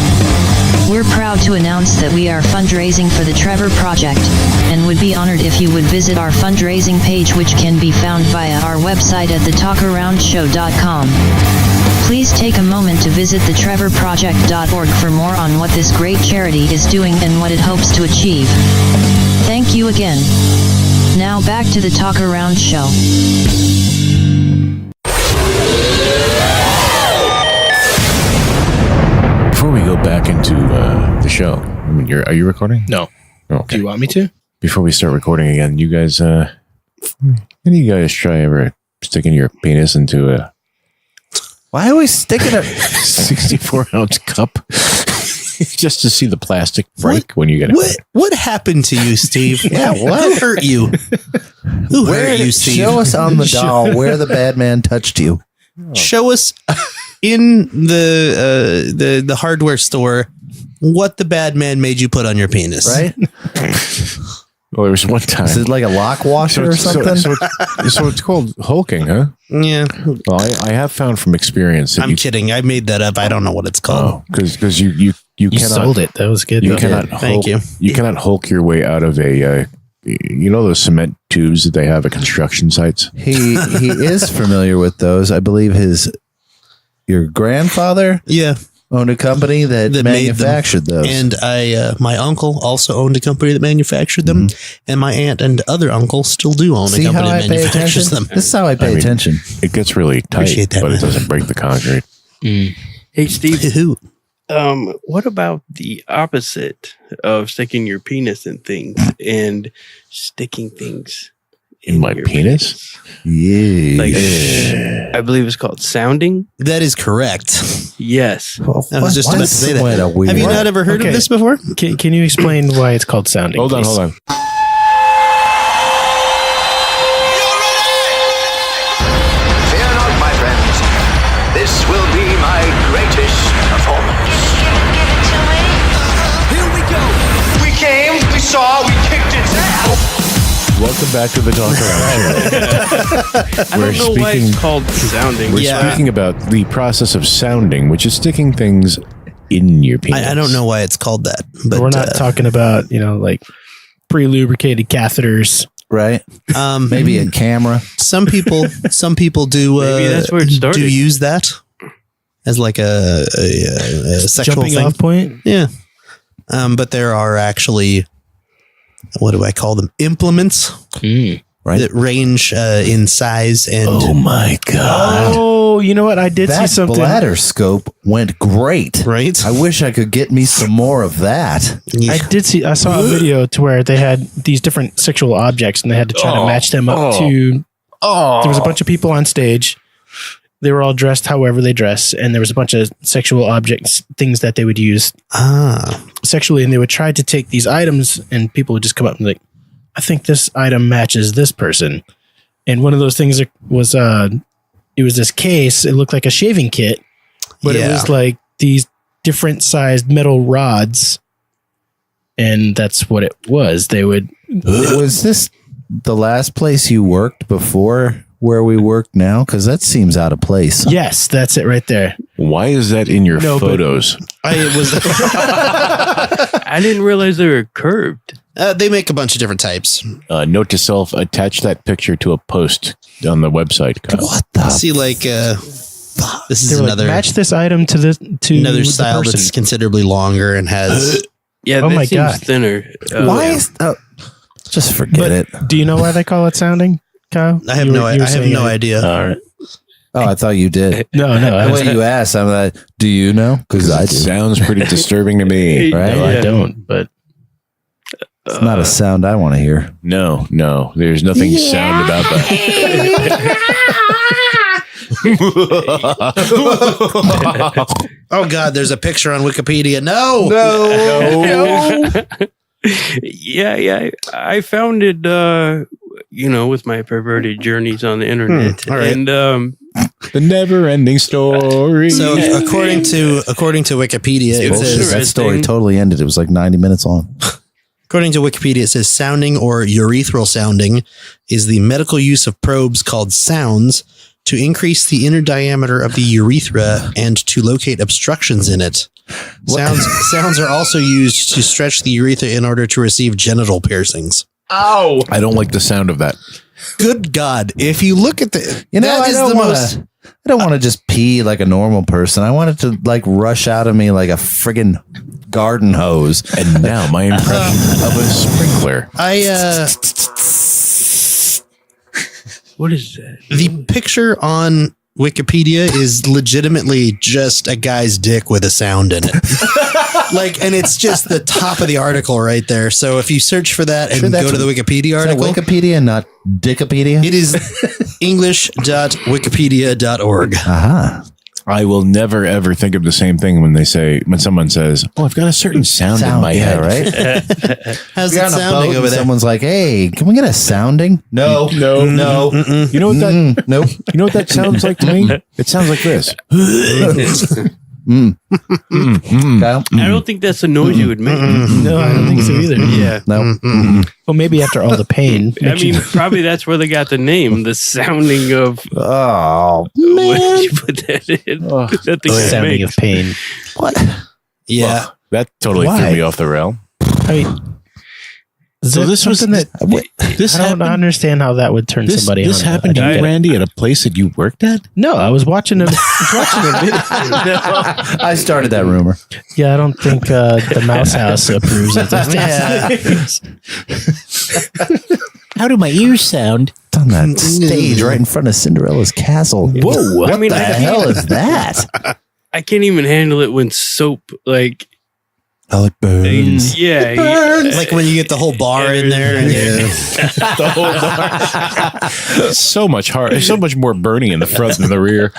We're proud to announce that we are fundraising for the Trevor Project, and would be honored if you would visit our fundraising page, which can be found via our website at thetalkaroundshow.com. Please take a moment to visit thetrevorproject.org for more on what this great charity is doing and what it hopes to achieve. Thank you again. Now back to the Talkaround show. Before we go back into the show, I mean, are you recording? No. Okay. Do you want me to? Before we start recording again, you guys, any of you guys try ever sticking your penis into a Why are we sticking a 64-ounce cup just to see the plastic break when you get it? What happened to you, Steve? Yeah, what? Who hurt you? Who hurt you, Steve? Show us on the doll where the bad man touched you. Show us in the hardware store what the bad man made you put on your penis. Right? Well, there was one time. Is it like a lock washer or something? So it's called hulking, huh? Yeah. Well, I have found from experience that I'm kidding. I made that up. I don't know what it's called. because you cannot sold it. That was good. you though. cannot Thank hulk, you cannot hulk your way out of a you know those cement tubes that they have at construction sites. He is familiar with those. I believe your grandfather Yeah. owned a company that That made them. manufactured those. And my uncle also owned a company that manufactured them. And my aunt and other uncle still do own See a how company I that pay manufactures attention? them. This is how I pay attention. It gets really tight, Appreciate that, but man. it doesn't break the concrete. Hey, Steve, Who? what about the opposite of sticking your penis in things and sticking things In my your penis? Yeah. Like, I believe it's called sounding. That is correct. Yes. I was just about to say that. Have you not ever heard of Okay. this before? Can you explain why it's called sounding? Hold on. Fear not, my friends. This will be my greatest performance. Here we go. We came, we saw, we kicked its ass. Welcome back to the Talkaround show. I don't know why it's called sounding. We're speaking about the process of sounding, which is sticking things in your penis. I don't know why it's called that, but We're not talking about, like pre-lubricated catheters. Right? Maybe a camera. Some people do. Maybe that's where it started. Do use that as like a sexual Jumping thing? off point. Yeah. But there are actually, what do I call them? Implements Right? that range in size and. Oh my God. Oh, you know what? I did see That something. bladder scope went great. Right? I wish I could get me some more of that. Yeah. I saw a video to where they had these different sexual objects and they had to try to match them up to. There was a bunch of people on stage. They were all dressed however they dress, and there was a bunch of sexual objects, things that they would use sexually, and they would try to take these items, and people would just come up and be like, I think this item matches this person. And one of those things was it was this case. It looked like a shaving kit, but it was like these different sized metal rods, and that's what it was. They would. Was this the last place you worked before where we work now? Because that seems out of place. Yes, that's it right there. Why is that in your No, but- photos? I didn't realize they were curved. They make a bunch of different types. Note to self: attach that picture to a post on the website. Kyle. What the? See, like this is They were like, another match this item to another the style person. that's considerably longer and has. Yeah, Oh that my seems God. thinner. Why is? Just forget But it. do you know why they call it sounding, Kyle? I have You no. were I have saying no it. idea. All right. Oh, I thought you did. No. The way you asked, I'm like, do you know? Because I It do. sounds pretty disturbing to me. Right? No, Yeah. I don't. But It's not a sound I want to hear. No, there's nothing sound about that. Oh God, there's a picture on Wikipedia. No. Yeah. I found it, with my perverted journeys on the internet. All right. And The never-ending story. So according to Wikipedia, it says that story totally ended. It was like 90 minutes long. according to Wikipedia, it says sounding or urethral sounding is the medical use of probes called sounds to increase the inner diameter of the urethra and to locate obstructions in it. Sounds are also used to stretch the urethra in order to receive genital piercings. Ow! I don't like the sound of that. Good God. If you look at the, I don't want to just pee like a normal person. I want it to like rush out of me like a friggin' garden hose. And now my impression of a sprinkler. what is that? The picture on Wikipedia is legitimately just a guy's dick with a sound in it. And it's just the top of the article right there. So if you search for that and go to the Wikipedia article. Wikipedia, not Dickopedia? It is english.wikipedia.org. Aha. I will never ever think of the same thing when someone says, "Oh, I've got a certain sound in my head." Right? How's You're it on a sounding boat over and there? Someone's like, "Hey, can we get a sounding?" No. You know what that? Nope. You know what that sounds like to me? It sounds like this. Kyle? I don't think that's a noise you would make. No, I don't think so either. Yeah. No. Well, maybe after all the pain. I mean, probably that's where they got the name, the sounding of Oh, when you put that in. That thing sounding makes. of pain. what? Yeah. Well, that totally Why? threw me off the rail. I mean, So this was something that this I don't happened. understand how that would turn somebody This on. happened to I you, don't- Randy, at a place that you worked at. No, I was watching a video. I started that rumor. Yeah, I don't think the Mouse House approves of this. How do my ears sound? It's on that stage right in front of Cinderella's castle. Whoa! What I mean, the hell is that? I can't even handle it when soap, Oh, it burns. yeah. Like when you get the whole bar in there. And The whole bar. So much more burning in the front than the rear.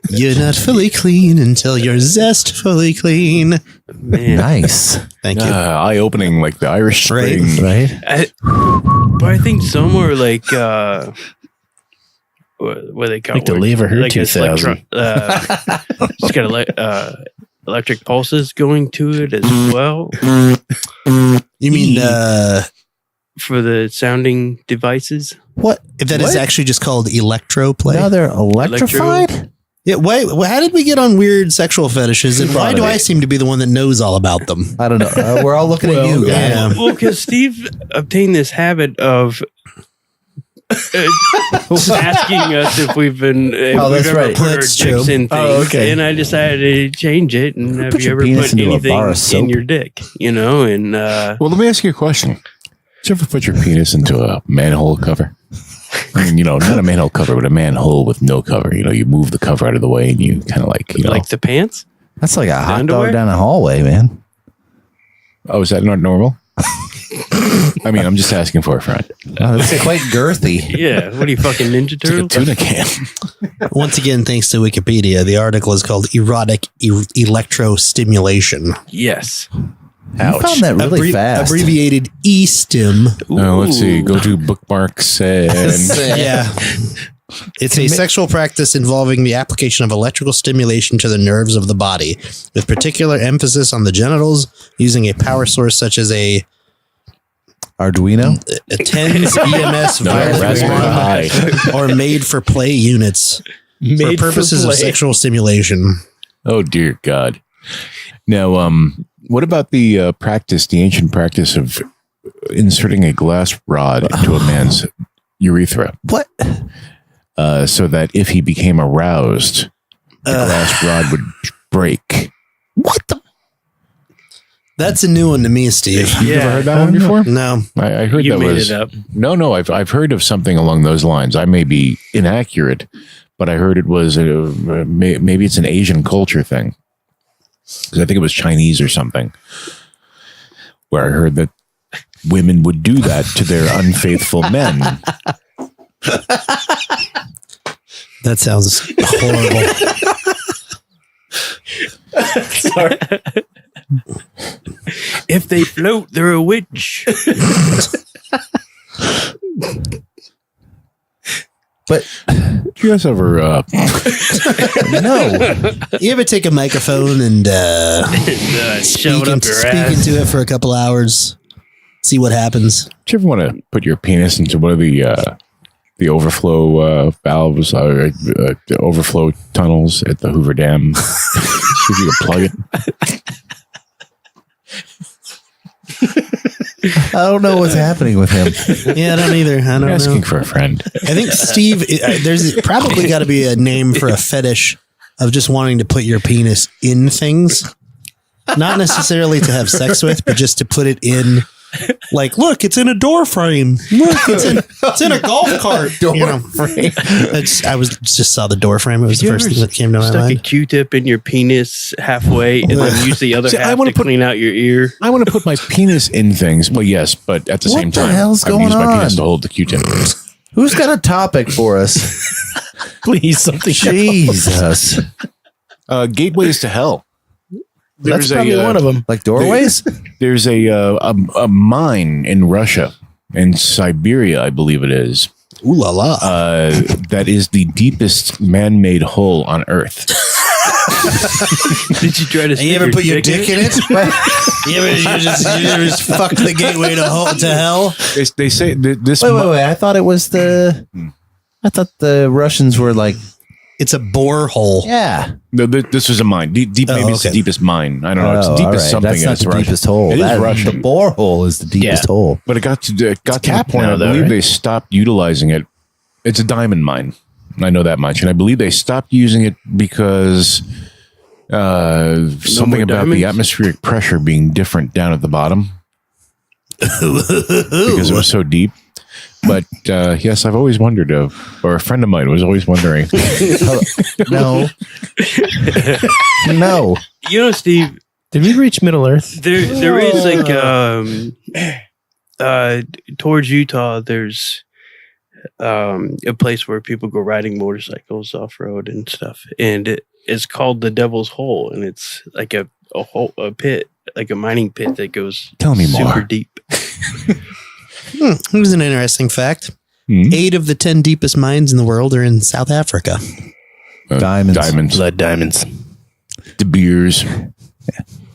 you're not fully clean until you're zestfully clean. Man. Nice. Thank you. Eye-opening like the Irish Right. Spring. Right? But I think somewhere what they call Like the lever her 2000. It's got electric pulses going to it as well You mean for the sounding devices. What? if that is What? actually just called electroplay? Now they're electrified? Yeah, why, how did we get on weird sexual fetishes, and why do I seem to be the one that knows all about them? I don't know. We're all looking at you, guys. Yeah. Well, because Steve obtained this habit of asking us if we've been Oh, that's ever right. put That's our dicks true. in things. Oh, okay. And I decided to change it. And have Put you your ever penis put into a anything bar of soap. in your dick? And Well, let me ask you a question. Did you ever put your penis into a manhole cover? I mean, not a manhole cover, but a manhole with no cover. You move the cover out of the way and you kind of like the pants? That's like a hot underwear? dog down a hallway, man. Oh, is that not normal? I mean, I'm just asking for a friend. Wow, that's quite girthy. Yeah. What are you, fucking Ninja It's like a Turtle? tuna can. Once again, thanks to Wikipedia, the article is called Erotic Electrostimulation. Yes. You found that really fast. Abbreviated E-STIM. Let's see. Go to bookmarks and Yeah. It's a sexual practice involving the application of electrical stimulation to the nerves of the body, with particular emphasis on the genitals, using a power source such as a Arduino? TENS EMS Raspberry Pi. or made-for-play units for purposes of sexual stimulation. Oh dear God. Now, what about the ancient practice of inserting a glass rod into a man's urethra? What? So that if he became aroused, the glass rod would break. What the? That's a new one to me, Steve. You've ever heard that one before? No. I heard You that made was it up. No. I've heard of something along those lines. I may be inaccurate, but I heard it was maybe it's an Asian culture thing. Because I think it was Chinese or something, where I heard that women would do that to their unfaithful men. That sounds horrible. Sorry. If they float, they're a witch. But Do you guys ever? no, You ever take a microphone and Shove it up your speak ass. into it for a couple hours, see what happens? Do you ever want to put your penis into one of the overflow valves or the overflow tunnels at the Hoover Dam? See if you can plug it. I don't know what's happening with him. Yeah, I don't either. I don't Asking know. for a friend. I think Steve, there's probably got to be a name for a fetish of just wanting to put your penis in things, not necessarily to have sex with, but just to put it in. Like, look, it's in a door frame. Look, it's in a golf cart. Door frame. I just saw the door frame. It was the first thing that came to my Stuck a mind. Q-tip in your penis halfway and then use the other See, I half wanna to clean out your ear. I want to put my penis in things. Well, yes, but at the What same the time, hell's I would going use my penis on? to hold the Q-tip. Who's got a topic for us? Please, something. Jesus. Gateways to hell. That's probably one of them. Like doorways? There's a mine in Russia, in Siberia, I believe it is. Ooh la la. That is the deepest man-made hole on Earth. Did you try to? You ever put your dick in it? you ever just fuck the gateway to hell? They say that this. Wait. I thought it was I thought the Russians were like, It's a borehole. yeah. No, this was a mine. Deep, maybe it's the okay. deepest mine. I don't know. It's the Oh, all deepest right. something. That's and not it's the Russian. deepest hole. It is The Russian. borehole is the deepest Yeah. hole. But it got to the capped point. now, I though, believe right? they stopped utilizing it. It's a diamond mine. I know that much, and I believe they stopped using it because something more about diamonds? the atmospheric pressure being different down at the bottom because it was so deep. But yes, I've always wondered, or a friend of mine was always wondering. No. No. You know, Steve, Did we reach Middle Earth? there is like towards Utah. There's a place where people go riding motorcycles off road and stuff, and it's called the Devil's Hole, and it's like a hole, a pit, like a mining pit that goes Tell me super more. deep. Here's an interesting fact. 8 of the 10 deepest mines in the world are in South Africa. Diamonds. Blood diamonds. De Beers.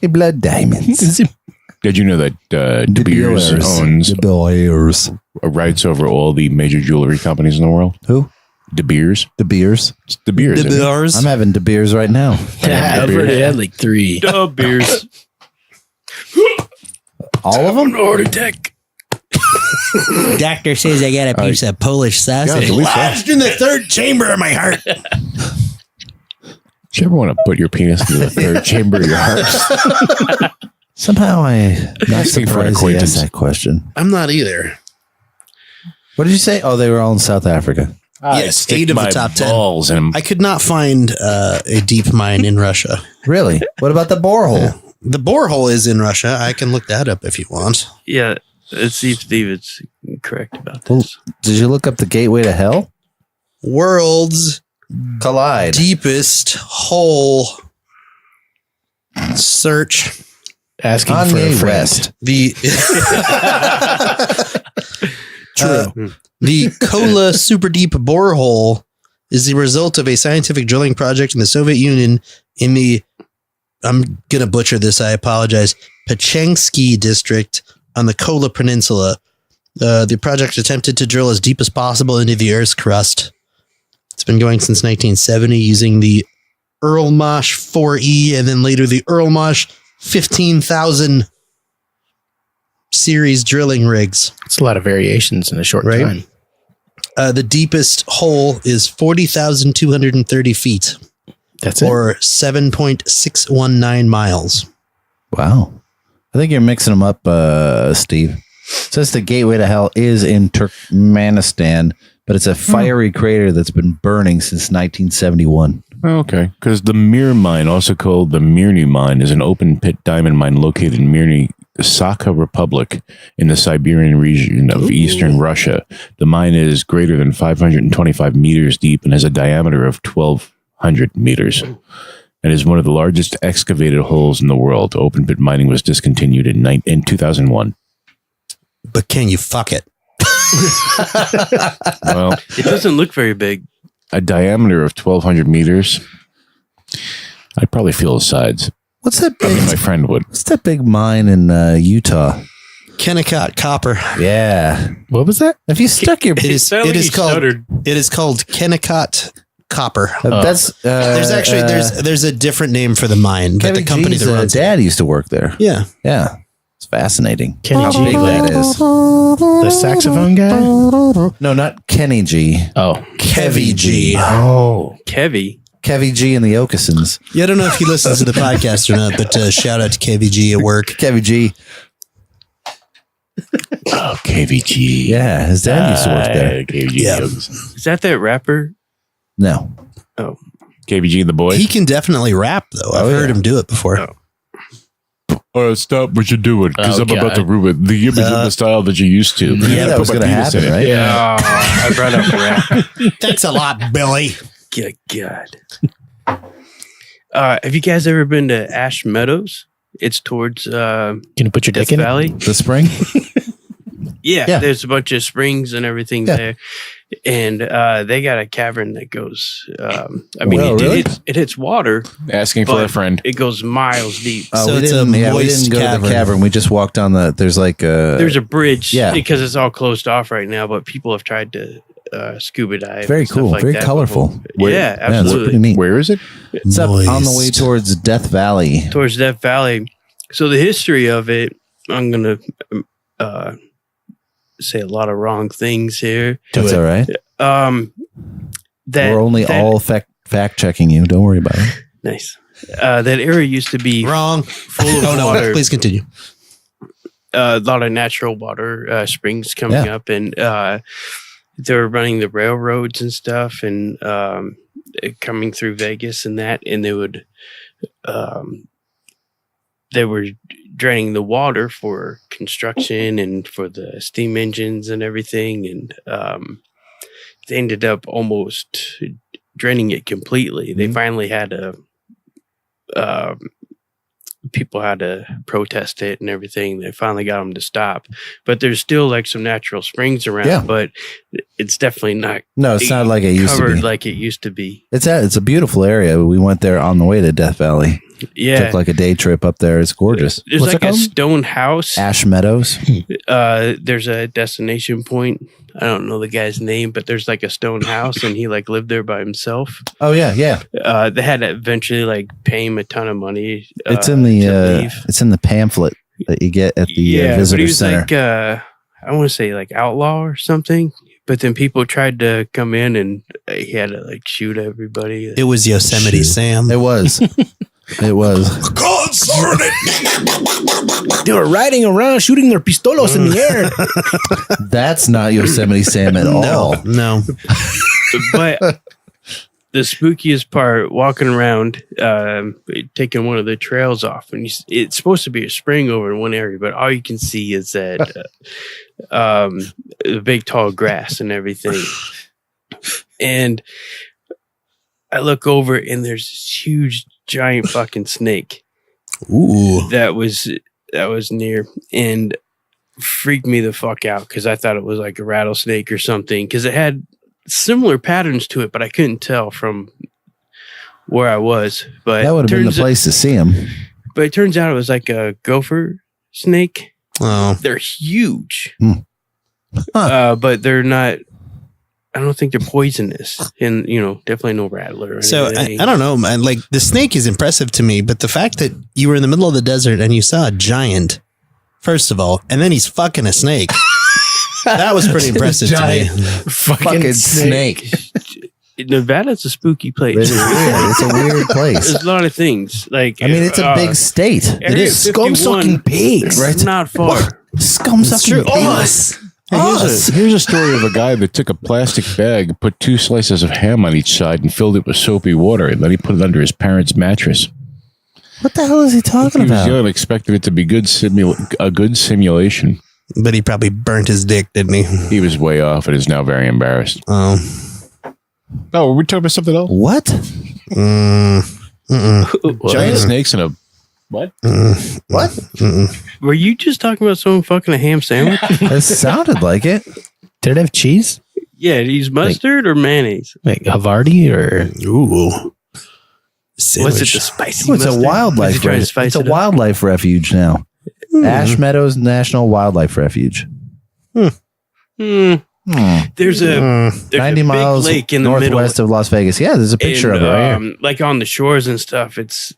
Hey, blood diamonds. Did you know that De Beers owns De Beers. rights over all the major jewelry companies in the world? Who? De Beers. De Beers. It's De Beers. The isn't it? Bears. I'm having De Beers right now. I've already had like 3. Dub beers. All of them? Heart attack. Doctor says I got a piece of Polish sausage delete that. lodged in the third chamber of my heart. Do you ever want to put your penis into the third chamber of your heart? Somehow I'm not Asking for an surprised he asked acquaintance. that question. I'm not either. What did you say? Oh, they were all in South Africa. Yes, Stick 8 of the my top 10. balls in 'em. I could not find a deep mine in Russia. Really? What about the borehole? The borehole is in Russia. I can look that up if you want. Yeah, Steve is correct about Well, this. did you look up the gateway to hell? World's Collide. deepest hole. Search Asking for a Kanye friend. West. the the Kola super deep borehole is the result of a scientific drilling project in the Soviet Union in the, I'm gonna butcher this, I apologize, Pachansky district on the Kola Peninsula. The project attempted to drill as deep as possible into the Earth's crust. It's been going since 1970 using the Erlmosh 4E and then later the Erlmosh 15,000 series drilling rigs. It's a lot of variations in a short Right. time. The deepest hole is 40,230 feet That's it. or 7.619 miles. Wow. I think you're mixing them up, Steve. It says the gateway to hell is in Turkmenistan, but it's a fiery crater that's been burning since 1971. Okay, because the Mir mine, also called the Mirny mine, is an open pit diamond mine located in Mirny Sakha Republic in the Siberian region of eastern Russia. The mine is greater than 525 meters deep and has a diameter of 1,200 meters. And is one of the largest excavated holes in the world. Open pit mining was discontinued in 2001. But can you fuck it? Well, It doesn't look very big. a diameter of 1,200 meters. I'd probably feel the sides. What's that I big? mean, my friend would. What's that big mine in Utah? Kennecott copper. Yeah. What was that? If you stuck your, It is. sounded It like is you called. stuttered. It is called Kennecott copper. that's There's actually there's a different name for the mine, but the Kevin company G's that runs it. dad used to work there. Yeah. Yeah. It's fascinating. Kenny How G, big that is. the saxophone guy. No, not Kenny G. Oh, Kevy G. oh, Kevy. Kevy G and the Okasons. Yeah, I don't know if he listens to the podcast or not, but shout out to Kevy G at work. Kevy G. Oh, KVG. Yeah, his dad used to work there. KVG. Yeah. Is that rapper? No. Oh, KVG the boy. He can definitely rap though. I've heard him do it before. Stop what you're doing, because Oh, I'm about to God. ruin the image of the style that you're used to. Yeah, that was going to happen, right? yeah. I brought up rap. Thanks a lot, Billy. Good God. Have you guys ever been to Ash Meadows? It's towards Can you put your Death dick in it? Valley. The spring? Yeah, Yeah. there's a bunch of springs and everything Yeah. there, and they got a cavern that goes. I mean, Well, really? it hits water. Asking for But a friend. It goes miles deep. So we it's a didn't, we moist didn't go to cavern. the cavern. We just walked on the, there's like a, There's a bridge, yeah. because it's all closed off right now. But people have tried to scuba dive. very and stuff cool, like very that colorful. before. Yeah, Yeah, it's absolutely. pretty neat. Where is it? It's up on the way Moist. towards Death Valley. Towards Death Valley. So the history of it, I'm gonna say a lot of wrong things here. That's all right. That We're only that- all fact checking you. Don't worry about it. nice. That area used to be Wrong. full of Oh no! water. Please continue. A lot of natural water springs coming up, and they were running the railroads and stuff, and coming through Vegas and that, and they were draining the water for construction and for the steam engines and everything, and they ended up almost draining it completely. They finally had to. People had to protest it and everything. They finally got them to stop, but there's still like some natural springs around. Yeah. But it's definitely not. No, it's not like it used to covered be. like it used to be. It's a beautiful area. We went there on the way to Death Valley. Yeah, Took like a day trip up there. It's gorgeous. there's What's like it a called? stone house. Ash Meadows. There's a destination point. I don't know the guy's name, but there's like a stone house, and he like lived there by himself. Oh yeah, yeah. They had to eventually like pay him a ton of money. It's in to the leave. it's in the pamphlet that you get at the but he visitor was center. like I want to say like outlaw or something. But then people tried to come in, and he had to like shoot everybody. It was Yosemite Shoot. Sam. It was. It was. They were riding around shooting their pistolos in the air. That's not Yosemite Sam at all. No. But the spookiest part, walking around, taking one of the trails off, and it's supposed to be a spring over in one area, but all you can see is that the big tall grass and everything. And I look over, and there's this huge, giant fucking snake Ooh. that was near, and freaked me the fuck out because I thought it was like a rattlesnake or something, because it had similar patterns to it, but I couldn't tell from where I was. But That would have been the place to see him. But it turns out it was like a gopher snake. Oh. They're huge, Huh. but they're not. I don't think they're poisonous, and definitely no rattler. Or So I anything. don't know, man. Like the snake is impressive to me, but the fact that you were in the middle of the desert and you saw a giant, first of all, and then he's fucking a snake. That was pretty impressive to me. Fucking snake. Nevada's a spooky place. It is weird. It's a weird place. There's a lot of things. Like I mean, it's a big state. Area It is. 51 Scum-sucking pigs. Right? It's not far. Scum sucking Us. Here's a story of a guy that took a plastic bag, put 2 slices of ham on each side, and filled it with soapy water, and then he put it under his parents' mattress. What the hell is he talking He was about? young and expected it to be a good simulation. But he probably burnt his dick, didn't he? He was way off and is now very embarrassed. Oh. Oh, were we talking about something else? What? Giant snakes and a what? What? Were you just talking about someone fucking a ham sandwich? It sounded like it. Did it have cheese? Yeah, do you use mustard or mayonnaise? Like Havarti or Ooh. What's it, the spicy Oh, it's a mustard? wildlife. Is he trying to spice It's a it up? wildlife refuge now. Ash Meadows National Wildlife Refuge. There's a 90 big miles lake in the middle. northwest of Las Vegas. Yeah, there's a picture And, of it right here. like on the shores and stuff, it's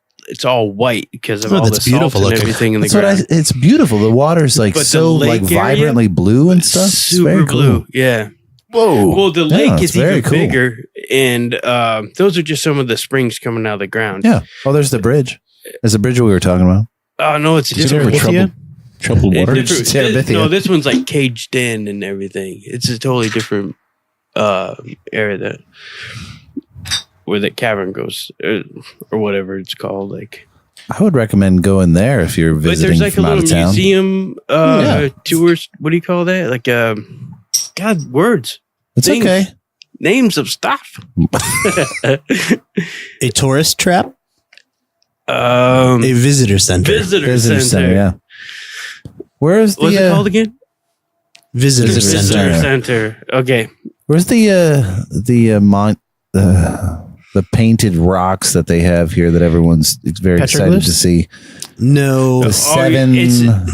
all white because of Oh, all the that's salt beautiful and looking. everything in the That's what ground. it's beautiful. The water's like But the so like lake area, vibrantly blue and stuff. It's Super very blue, cool. yeah. Whoa. Well, the lake it's is very even cool. bigger, and those are just some of the springs coming out of the ground. Yeah. Oh, there's the bridge. There's the bridge we were talking about. Oh no, it's a Is it different. ever troubled water? Different- Terabithia. no, this one's like caged in and everything. It's a totally different area that where the cavern goes or whatever it's called. Like, I would recommend going there if you're but visiting there's like a from out little of town. museum tours. What do you call that? Like, God, words, It's things. okay. names of stuff. A tourist trap? A A visitor center. visitor Visitor center. center, yeah. Where's the What's it called again? Visitor Visitor center. Visitor center. Okay. Where's the painted rocks that they have here that everyone's very excited Petroglyphs? to see? No, The seven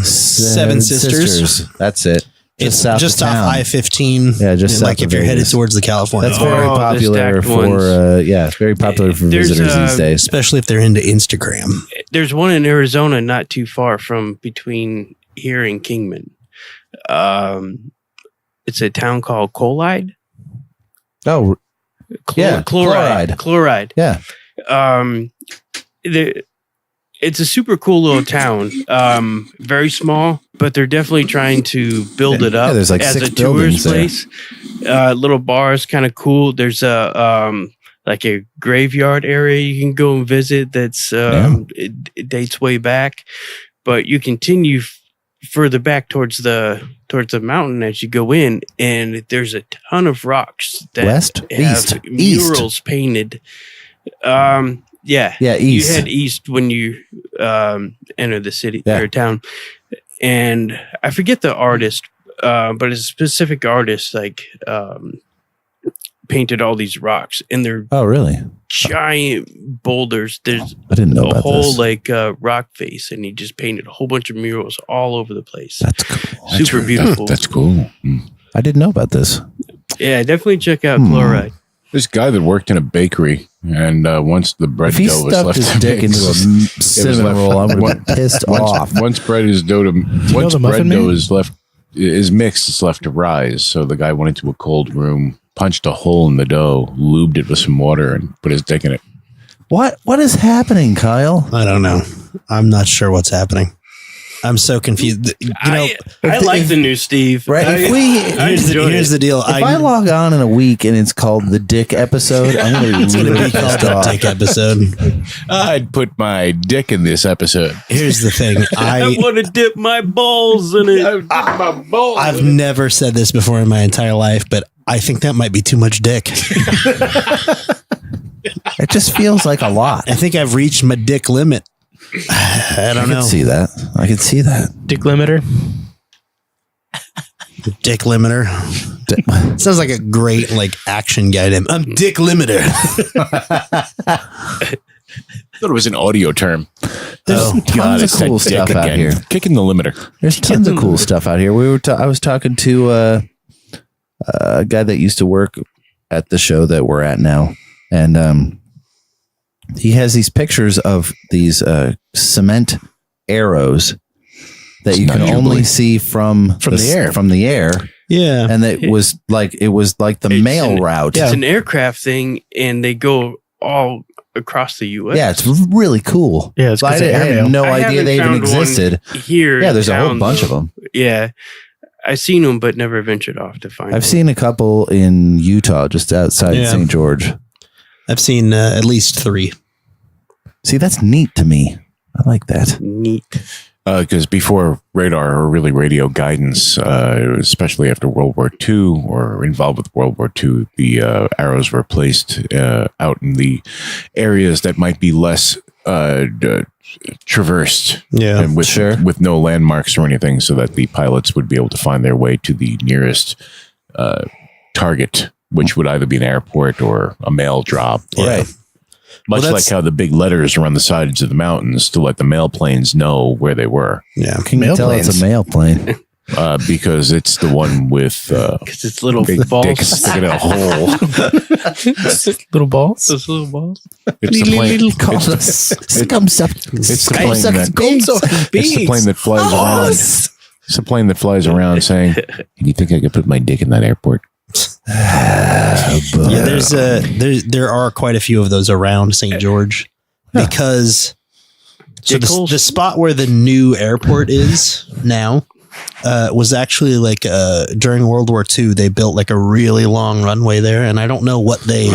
Seven Sisters. That's it. it's south just of off town. I-15. Yeah, just like south if of you're headed Vegas. towards the California. That's very Oh, the popular stacked for ones. it's very popular for There's, visitors these days. especially if they're into Instagram. There's one in Arizona, not too far from between here and Kingman. It's a town called Colide. Oh, yeah, Chloride. yeah. It's a super cool little town. Very small, but they're definitely trying to build it up Yeah, there's like as 6 a buildings tourist place. Little bars, kind of cool. There's a like a graveyard area you can go and visit. That's it dates way back, but you continue further back towards the mountain as you go in, and there's a ton of rocks that West? have East? murals painted. Yeah, Yeah, east. You head east when you enter the city Yeah. or town, and I forget the artist, but it's a specific artist like painted all these rocks, and they're Oh, really? giant boulders. There's I didn't know a about whole this. like rock face, and he just painted a whole bunch of murals all over the place. That's cool. Super beautiful. That's cool. I didn't know about this. Yeah, definitely check out Chloride. This guy that worked in a bakery, and once the bread If he dough was stuffed left his to dick mix, into a cinnamon roll, I would have been pissed off. Once bread is dough to once the bread muffin dough man? is mixed, it's left to rise. So the guy went into a cold room, punched a hole in the dough, lubed it with some water, and put his dick in it. What is happening, Kyle? I don't know. I'm not sure what's happening. I'm so confused. You know, I like the new Steve. Right? If we here's the deal. if I log on in a week and it's called the Dick episode, I'm going to be It's going to really be called pissed the off. Dick episode. I'd put my dick in this episode. Here's the thing. I want to dip my balls in it. I've never said this before in my entire life, but I think that might be too much dick. It just feels like a lot. I think I've reached my dick limit. I don't I know. can see that. I can see that. dick limiter. Dick limiter. Sounds like a great like action guy name. I'm Dick Limiter. I thought it was an audio term. There's tons God, of it's that cool dick stuff out again. here. Kicking the limiter. There's tons of cool stuff out here. I was talking to a guy that used to work at the show that we're at now, and he has these pictures of these cement arrows that you can only see from the air. From the air, Yeah. and it was like the mail route. It's an aircraft thing, and they go all across the U.S. Yeah, it's really cool. Yeah, it's So I 'cause of had airmail. no I idea haven't they even found one existed. here. Yeah, in there's a whole town, bunch though. of them. Yeah, I've seen them, but never ventured off to find. I've one. seen a couple in Utah, just outside Yeah. St. George. I've seen at least 3. See, that's neat to me. I like that. Neat. Because before radar or really radio guidance, especially after World War II or involved with World War II, the arrows were placed out in the areas that might be less traversed, and with no landmarks or anything, so that the pilots would be able to find their way to the nearest target, which would either be an airport or a mail drop. Right. Much like how the big letters are on the sides of the mountains to let the mail planes know where they were. Yeah. Can you tell it's a mail plane? Because it's the one with because it's little big balls dick sticking in a hole. Little balls. Those little balls. It's the plane. It's the plane that flies around. It's the plane that flies around saying, "You think I could put my dick in that airport?" Yeah, there are quite a few of those around St. George because the spot where the new airport is now was actually like during World War II they built like a really long runway there, and I don't know what they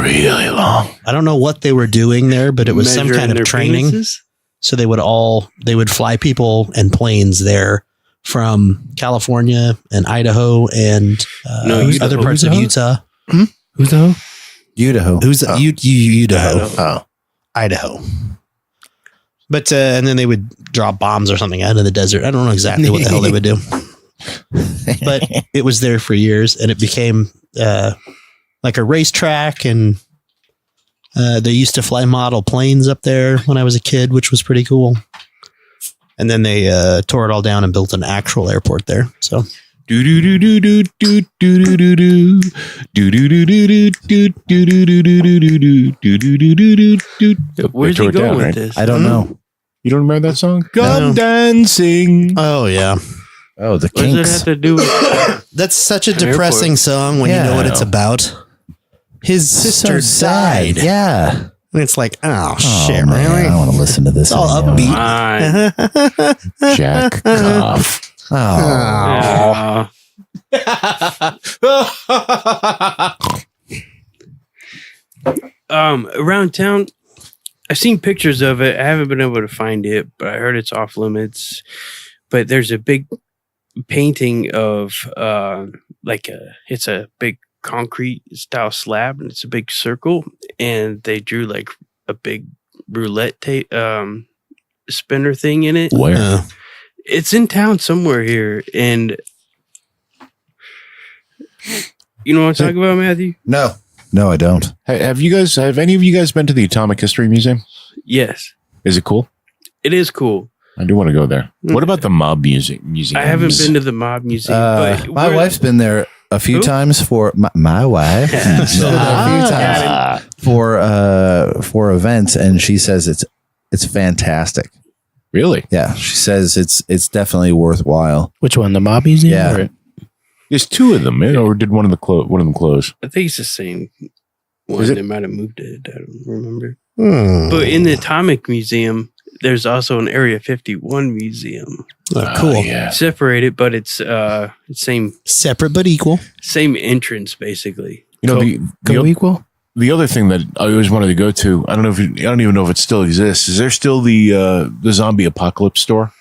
were doing there, but it was some kind of training. Penises? So they would fly people and planes there from California and Idaho and other parts of Utah. Idaho? Idaho. Idaho. Oh. Idaho. But and then they would drop bombs or something out of the desert. I don't know exactly what the hell they would do. But it was there for years, and it became like a racetrack, and they used to fly model planes up there when I was a kid, which was pretty cool. And then they tore it all down and built an actual airport there. So. Where's he going with this? I don't know. You don't remember that song? Come dancing. Oh, yeah. Oh, the What does it Kinks. have to do with That's such a depressing song when you know what it's about. His sister died. Yeah. And it's like, oh shit, man, really? I don't want to listen to this. It's all anymore. upbeat. Jack Cough. Oh. Around town, I've seen pictures of it. I haven't been able to find it, but I heard it's off limits. But there's a big painting of it's a big concrete style slab, and it's a big circle, and they drew like a big roulette spinner thing in it. Where? It's in town somewhere here, and you know what I'm talking about, Matthew? No, I don't. Have any of you guys been to the Atomic History Museum? Yes. Is it cool? It is cool. I do want to go there. What about the Mob Museum? I haven't been to the Mob Museum. But my wife's been there a few times for my wife. A few times for events, and she says it's fantastic. Really? Yeah, she says it's definitely worthwhile. Which one? The Mob Museum? Yeah. Or? There's two of them, or did one of them close? I think it's the same one. Is it? They might have moved it. I don't remember. But in the Atomic Museum, there's also an Area 51 museum. Cool. Yeah. Separated, but it's same Separate but equal. same entrance basically. You know, Co-equal? the other thing that I always wanted to go to, I don't even know if it still exists. Is there still the zombie apocalypse store?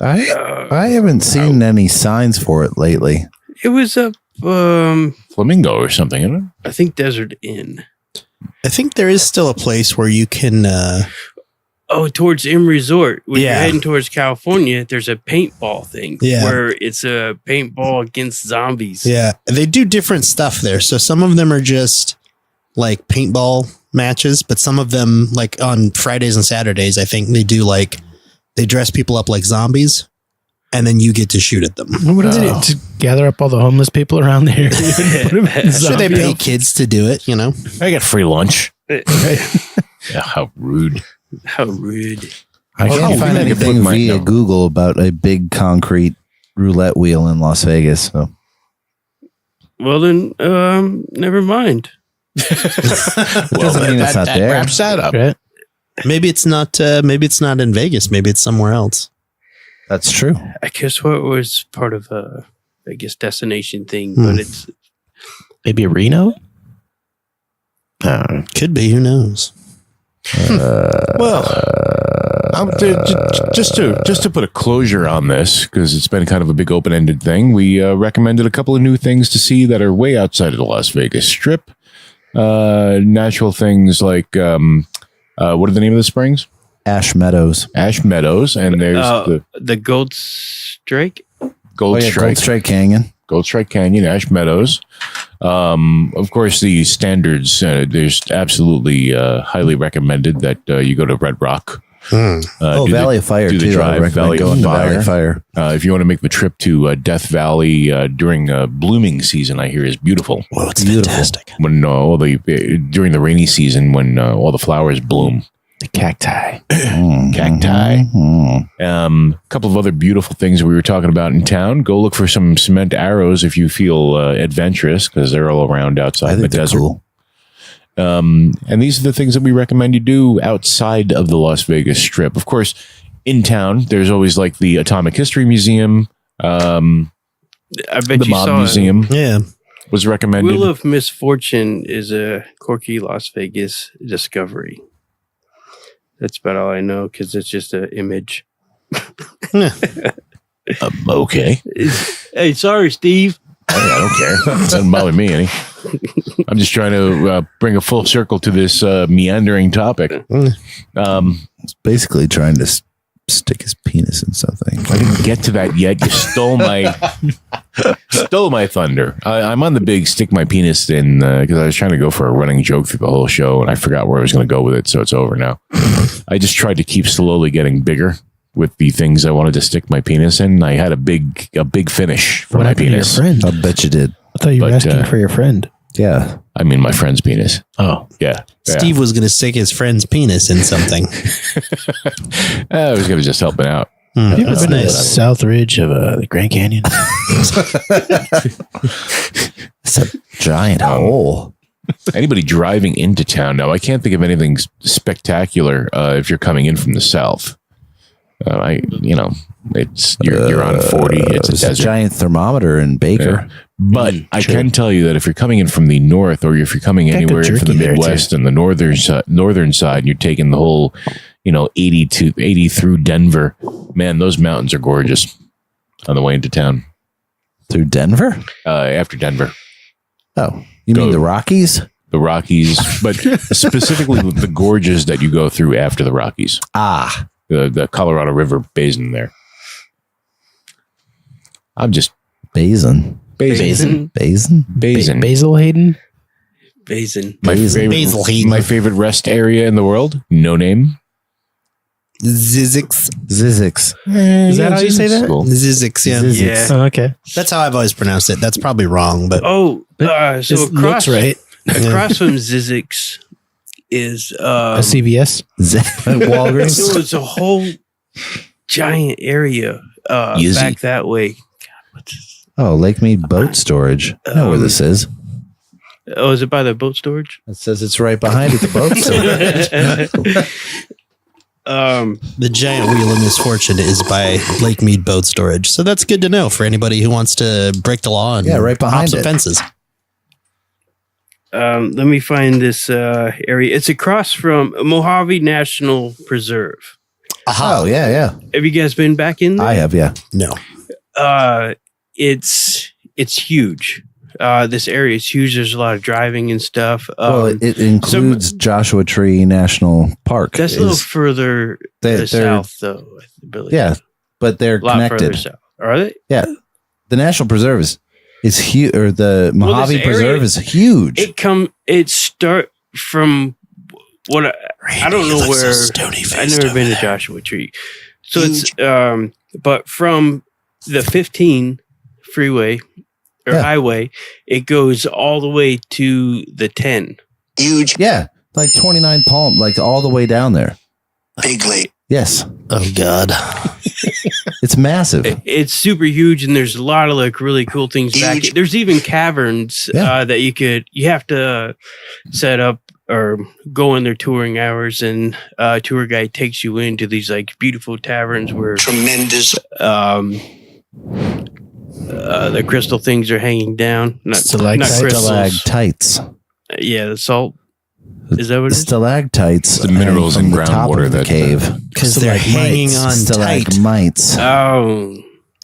I haven't seen any signs for it lately. It was up Flamingo or something, isn't it? I think Desert Inn. I think there is still a place where you can. Towards M Resort. When you're Yeah. heading towards California, there's a paintball thing Yeah. where it's a paintball against zombies. Yeah, they do different stuff there. So some of them are just like paintball matches, but some of them, like on Fridays and Saturdays, I think they do like they dress people up like zombies, and then you get to shoot at them. What is it? To gather up all the homeless people around the area and put them in Sure, they zombie pay outfits? kids to do it, you know. I get free lunch. Yeah, how rude. How rude. I can't find anything via Google about a big concrete roulette wheel in Las Vegas. So Well then, never mind. doesn't mean it's not there. Wraps that up. Right? Maybe it's not. Maybe it's not in Vegas. Maybe it's somewhere else. That's true. I guess what was part of a destination thing, but it's Maybe Reno? Could be. Who knows? Just to put a closure on this, because it's been kind of a big open-ended thing, we recommended a couple of new things to see that are way outside of the Las Vegas Strip. Natural things like what are the name of the springs? Ash Meadows. And there's the Gold Strike. Gold Strike Canyon. Gold Strike Canyon, Ash Meadows. Of course, the standards. There's absolutely highly recommended that you go to Red Rock. Valley of Fire do the too. drive, Valley of Fire. If you want to make the trip to Death Valley during blooming season, I hear is beautiful. Well, it's fantastic. When during the rainy season, when all the flowers bloom. The cacti. Cacti. A couple of other beautiful things that we were talking about in town. Go look for some cement arrows if you feel adventurous, because they're all around outside the desert. Cool. And these are the things that we recommend you do outside of the Las Vegas Strip. Of course, in town, there's always like the Atomic History Museum. I bet the you Mob saw Museum. Yeah. Was recommended. Wheel of Misfortune is a quirky Las Vegas discovery. That's about all I know, because it's just an image. Okay. Hey, sorry, Steve. I don't care. It doesn't bother me any. I'm just trying to bring a full circle to this meandering topic. It's basically trying to stick his penis in something. I didn't get to that yet. You stole my thunder. I'm on the big stick my penis in, because I was trying to go for a running joke through the whole show, and I forgot where I was going to go with it, so it's over now. I just tried to keep slowly getting bigger with the things I wanted to stick my penis in. I had a big finish for my penis. Your friend? I bet you did. I thought you were asking for your friend. Yeah. I mean, my friend's penis. Oh, yeah. Steve was going to stick his friend's penis in something. I was going to just help him out. Have you ever been to the South Ridge of the Grand Canyon? It's a giant hole. Anybody driving into town now, I can't think of anything spectacular if you're coming in from the south. It's you're on 40. It's a desert. Giant thermometer in Baker. Yeah. But I can tell you that if you're coming in from the north, or if you're coming anywhere from the Midwest and the northern side, and you're taking the whole, 80 through Denver, man, those mountains are gorgeous on the way into town. Through Denver? After Denver. Oh, you mean the Rockies? The Rockies, but specifically the gorges that you go through after the Rockies. Ah. The Colorado River basin there. I'm just Basin. Basin. Basil Hayden? Basin. My favorite rest area in the world. No name. Zizix. Is that how you say that? Cool. Zizix, yeah. Yeah. Oh, okay. That's how I've always pronounced it. That's probably wrong, but So It across looks right. across from Zizix is A CVS? Walgreens. so it's a whole giant area back that way. Oh, Lake Mead Boat Storage. I know where this is. Oh, is it by the boat storage? It says it's right behind it, the boat storage. the giant wheel of misfortune is by Lake Mead Boat Storage. So that's good to know for anybody who wants to break the law and right behind hop some it. fences. Let me find this area. It's across from Mojave National Preserve. Oh, yeah. Have you guys been back in there? I have, yeah. No. It's huge. This area is huge. There's a lot of driving and stuff. Well, it includes Joshua Tree National Park. That's a little further to the south, though. I believe. Yeah, but they're a lot connected. further south. Are they? Yeah, the National Preserve is huge, or the Mojave Preserve is huge. It start from what I don't know where. I've never been to Joshua Tree, so huge. It's but from the 15 freeway or highway, it goes all the way to the 10. Huge. Yeah, like 29 Palm, like all the way down there. Bigly. Yes. Oh God. It's massive. It's super huge, and there's a lot of like really cool things back. There's even caverns that you have to set up or go in their touring hours, and a tour guide takes you into these like beautiful taverns where Tremendous. The crystal things are hanging down. Not crystals. Stalactites. Yeah, the salt. Is that what it is? Stalactites. The minerals from in the top groundwater of the that, cave. Because they're hanging on tight. Stalagmites. Oh.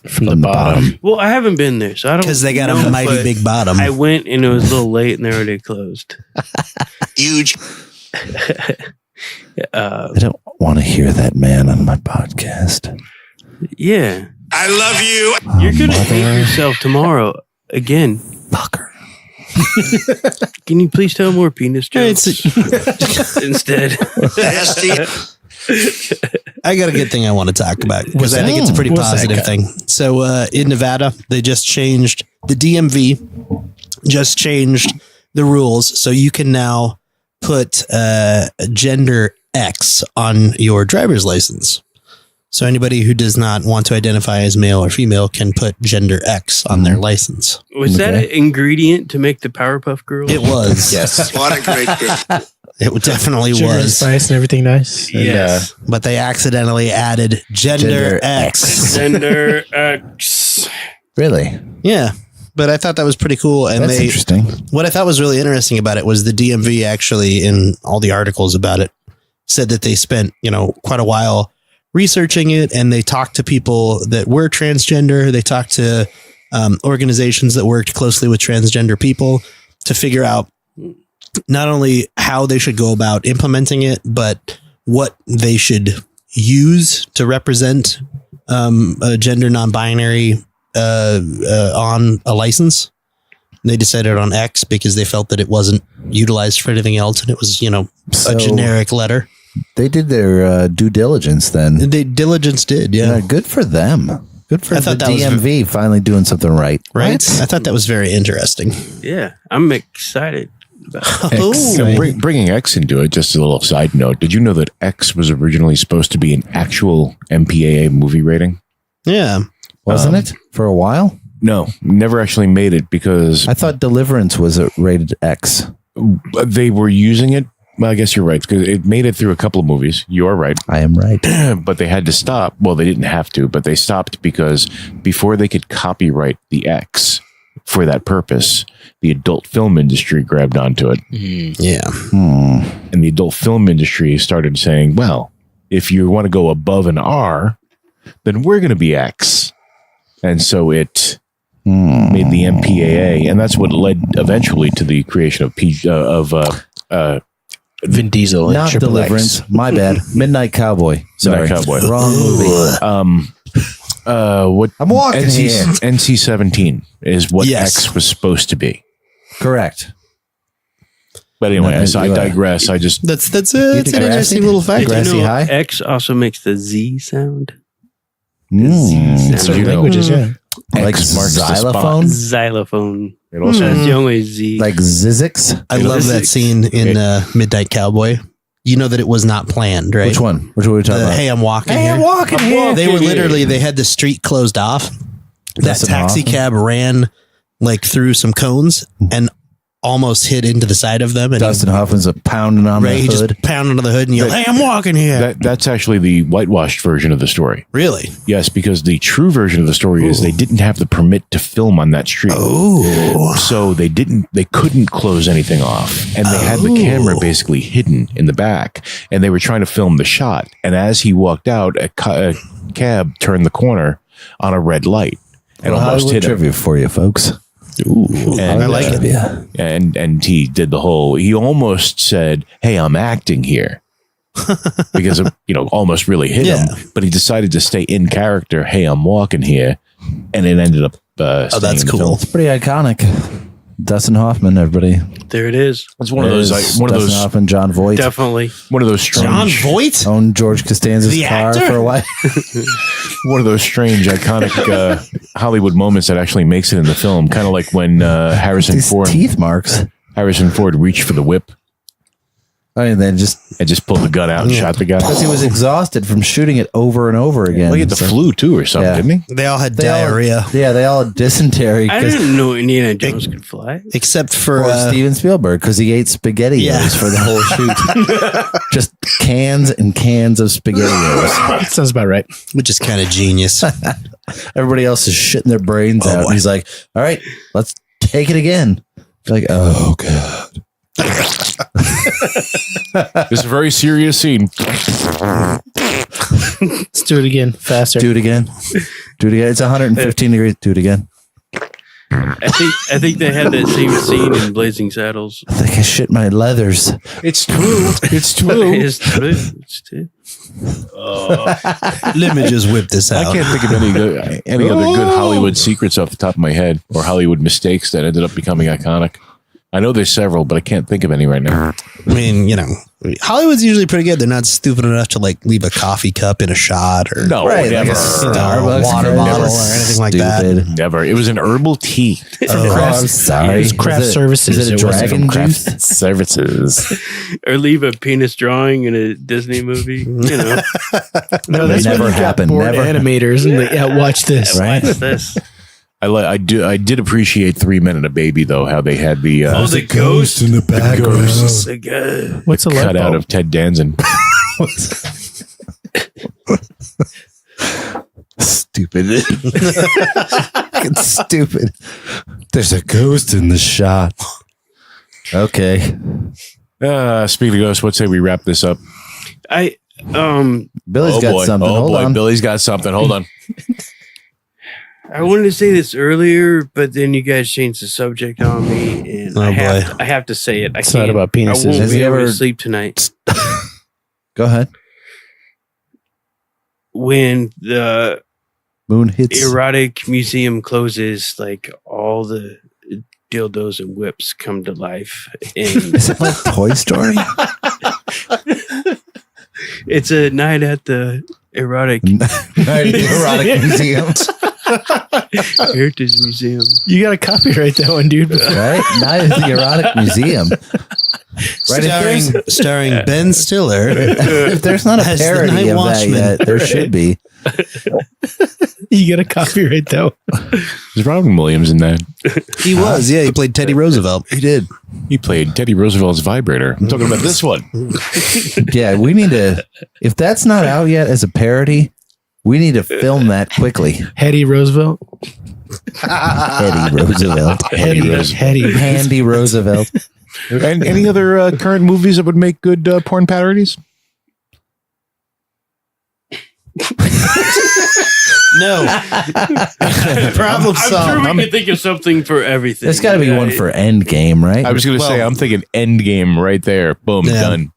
From the bottom. Well, I haven't been there, so I don't. Because they got know, a mighty but big bottom. I went and it was a little late, and they already closed. Huge. I don't want to hear that man on my podcast. Yeah, I love you. you're gonna hate yourself tomorrow again. Fucker. Can you please tell more penis jokes instead? Nasty. I got a good thing I want to talk about because I think it's a pretty What's that positive got? thing. So in Nevada, they just changed the DMV, just changed the rules. So you can now put gender X on your driver's license. So anybody who does not want to identify as male or female can put gender X on their license. Was that an ingredient to make the Powerpuff Girls? It was. Yes. What a great group. It definitely Sugar and was. spice and everything nice. Yes. But they accidentally added gender X. Gender X. Really? Yeah. But I thought that was pretty cool. And That's interesting. what I thought was really interesting about it was the DMV actually, in all the articles about it, said that they spent, quite a while researching it, and they talked to people that were transgender. They talked to organizations that worked closely with transgender people to figure out not only how they should go about implementing it, but what they should use to represent a gender non-binary on a license. They decided on X because they felt that it wasn't utilized for anything else, and it was, So- a generic letter. They did their due diligence then. The diligence did, yeah. Good for them. Good for I the thought that was DMV finally doing something right. Right? What? I thought that was very interesting. Yeah, I'm excited about it. Oh, Bringing X into it, just a little side note. Did you know that X was originally supposed to be an actual MPAA movie rating? yeah. Wasn't it? For a while? No, never actually made it because I thought Deliverance was rated X. they were using it. Well, I guess you're right because it made it through a couple of movies. You are right. I am right. But they had to stop. Well, they didn't have to, but they stopped because before they could copyright the X for that purpose, the adult film industry grabbed onto it. Yeah. And the adult film industry started saying, well, if you want to go above an R, then we're going to be X. And so it made the MPAA, and that's what led eventually to the creation of Vin Diesel. and Not Triple Deliverance. X. My bad. Midnight Cowboy. Sorry. Midnight Cowboy. Wrong movie. What I'm walking here. NC-17 is what Yes. X was supposed to be. Correct. But anyway, No, I digress. I just That's it's did an interesting Grassy? little fact. Grassy High? X also makes the Z sound. Mm. Certain you know. languages, yeah. Like X marks the spot. xylophone? Xylophone. It also That's the only Z. Like Zizix? I love that scene in Midnight Cowboy. You know that it was not planned, right? Which one? Which one are we talking The, about? hey, I'm walking Hey, here. I'm walking here. They were literally, they had the street closed off. That Dustin taxi Hoffman? cab ran like through some cones and almost hit into the side of them. And Dustin Hoffman's pounding on he the hood. just pounded on the hood and yelled, hey, I'm walking here. that's actually the whitewashed version of the story. Really? Yes, because the true version of the story is they didn't have the permit to film on that street. Oh. So they couldn't close anything off. And they had the camera basically hidden in the back. And they were trying to film the shot. And as he walked out, a cab turned the corner on a red light and almost Hollywood hit him. trivia for you, folks. And, I like it. Yeah. and he did the whole, he almost said, hey, I'm acting here. Because of, almost really hit Yeah. him. But he decided to stay in character. Hey, I'm walking here. And it ended up that's staying in the cool. film. It's pretty iconic. Dustin Hoffman, everybody. There it is. It's one of those, Dustin Hoffman, John Voight. Definitely. one of those strange, John Voight? Owned George Costanza's The car actor? for a while. one of those strange, iconic Hollywood moments that actually makes it in the film. Kind of like when Harrison These Ford reached for the whip I mean, then just and just pulled the gun out and shot the guy. because he was exhausted from shooting it over and over again. Well, he had the So- flu too, or something, Yeah. didn't he? They all had They all- diarrhea. they all had dysentery. I 'cause- didn't know Indiana Jones could fly. Except for Or Steven Spielberg, because he ate SpaghettiOs Yeah. for the whole shoot. Just cans and cans of SpaghettiOs. Sounds about right. which is kind of genius. Everybody else is shitting their brains out. boy. And he's like, all right, let's take it again. Like, oh, God. This is a very serious scene. Let's do it again, faster. Do it again. Do it again. It's 115 degrees. Do it again. I think they had that same scene in Blazing Saddles. I think I shit my leathers. It's true. It's true. It's true. It's true. Let me just whip this I out. can't think of any other good Hollywood secrets off the top of my head, or Hollywood mistakes that ended up becoming iconic. I know there's several, but I can't think of any right now. I mean, Hollywood's usually pretty good. They're not stupid enough to like leave a coffee cup in a shot or No, Right, like never. a Starbucks water card. bottle or anything like that. Stupid. Never. It was an herbal tea. Oh, I'm sorry. It's craft Is it- services. Is it a It wasn't dragon from juice? Services. Or leave a penis drawing in a Disney movie. No, That that's never when you got happened. bored Never. animators and they, watch this. Right? What's this? I did appreciate 3 Men and a Baby though, how they had the Oh, the ghost. in the background. The ghost. What's a light cut out bulb? of Ted Danson. Stupid. Fucking stupid. There's a ghost in the shot. Okay. Speaking of ghosts, what say we wrap this up? Billy's got something. Oh Hold boy, on. Billy's got something. Hold on. I wanted to say this earlier, but then you guys changed the subject on me, and Oh, I have to say it. It's not about penises. I won't Has be he able ever- to sleep tonight. Go ahead. When the Moon hits. erotic museum closes, like all the dildos and whips come to life, and Is it like Toy Story? it's a night at the erotic Erotic museum. Heritage Museum. You got to copyright that one, dude. Right? Night at the Erotic Museum. Right? Starring Ben Stiller. If there's not a As the parody Night of Watchman. that yet, there should be. You got to copyright that one. Is Robin Williams in that? He was, yeah. He played Teddy Roosevelt. He did. He played Teddy Roosevelt's vibrator. I'm talking about this one. Yeah, we need to. If that's not out yet as a parody, we need to film that quickly. Hetty Roosevelt. Eddie Roosevelt. Hetty. Handy Roosevelt. And any other current movies that would make good porn parodies? No. Problem I'm solved. sure we can think of something for everything. There's got to be one for Endgame, right? I was going to say, I'm thinking Endgame right there. Boom, Yeah. done.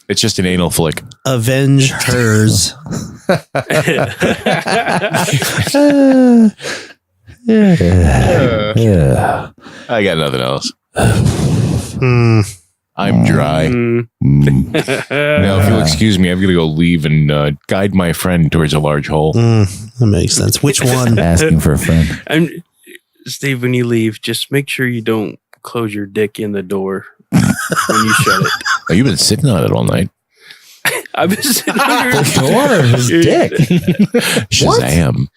It's just an anal flick. Avenge hers. Yeah. I got nothing else. Hmm. I'm dry. Mm. Now, if you'll excuse me, I'm going to go leave and guide my friend towards a large hole. That makes sense. Which one? Asking for a friend. Steve, when you leave, just make sure you don't close your dick in the door when you shut it. Oh, you've been sitting on it all night. I've been sitting under The door of his dick. Shazam.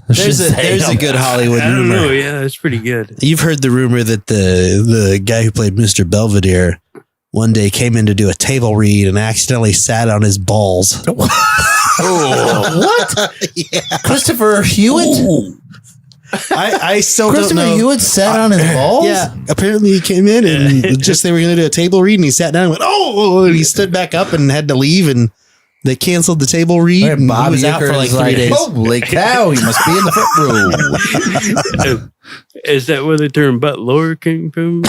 There's a good Hollywood I don't know. rumor. Yeah, that's pretty good. You've heard the rumor that the guy who played Mr. Belvedere one day came in to do a table read and accidentally sat on his balls. What? Yeah. Christopher Hewitt? I still don't Christopher know. Hewitt sat on his balls? Yeah, apparently he came in and just they were going to do a table read and he sat down and went, oh, and he stood back up and had to leave and they canceled the table read and Bob he was out for like 3 days. Holy cow, he must be in the front row. Is that where the term butt lower came from?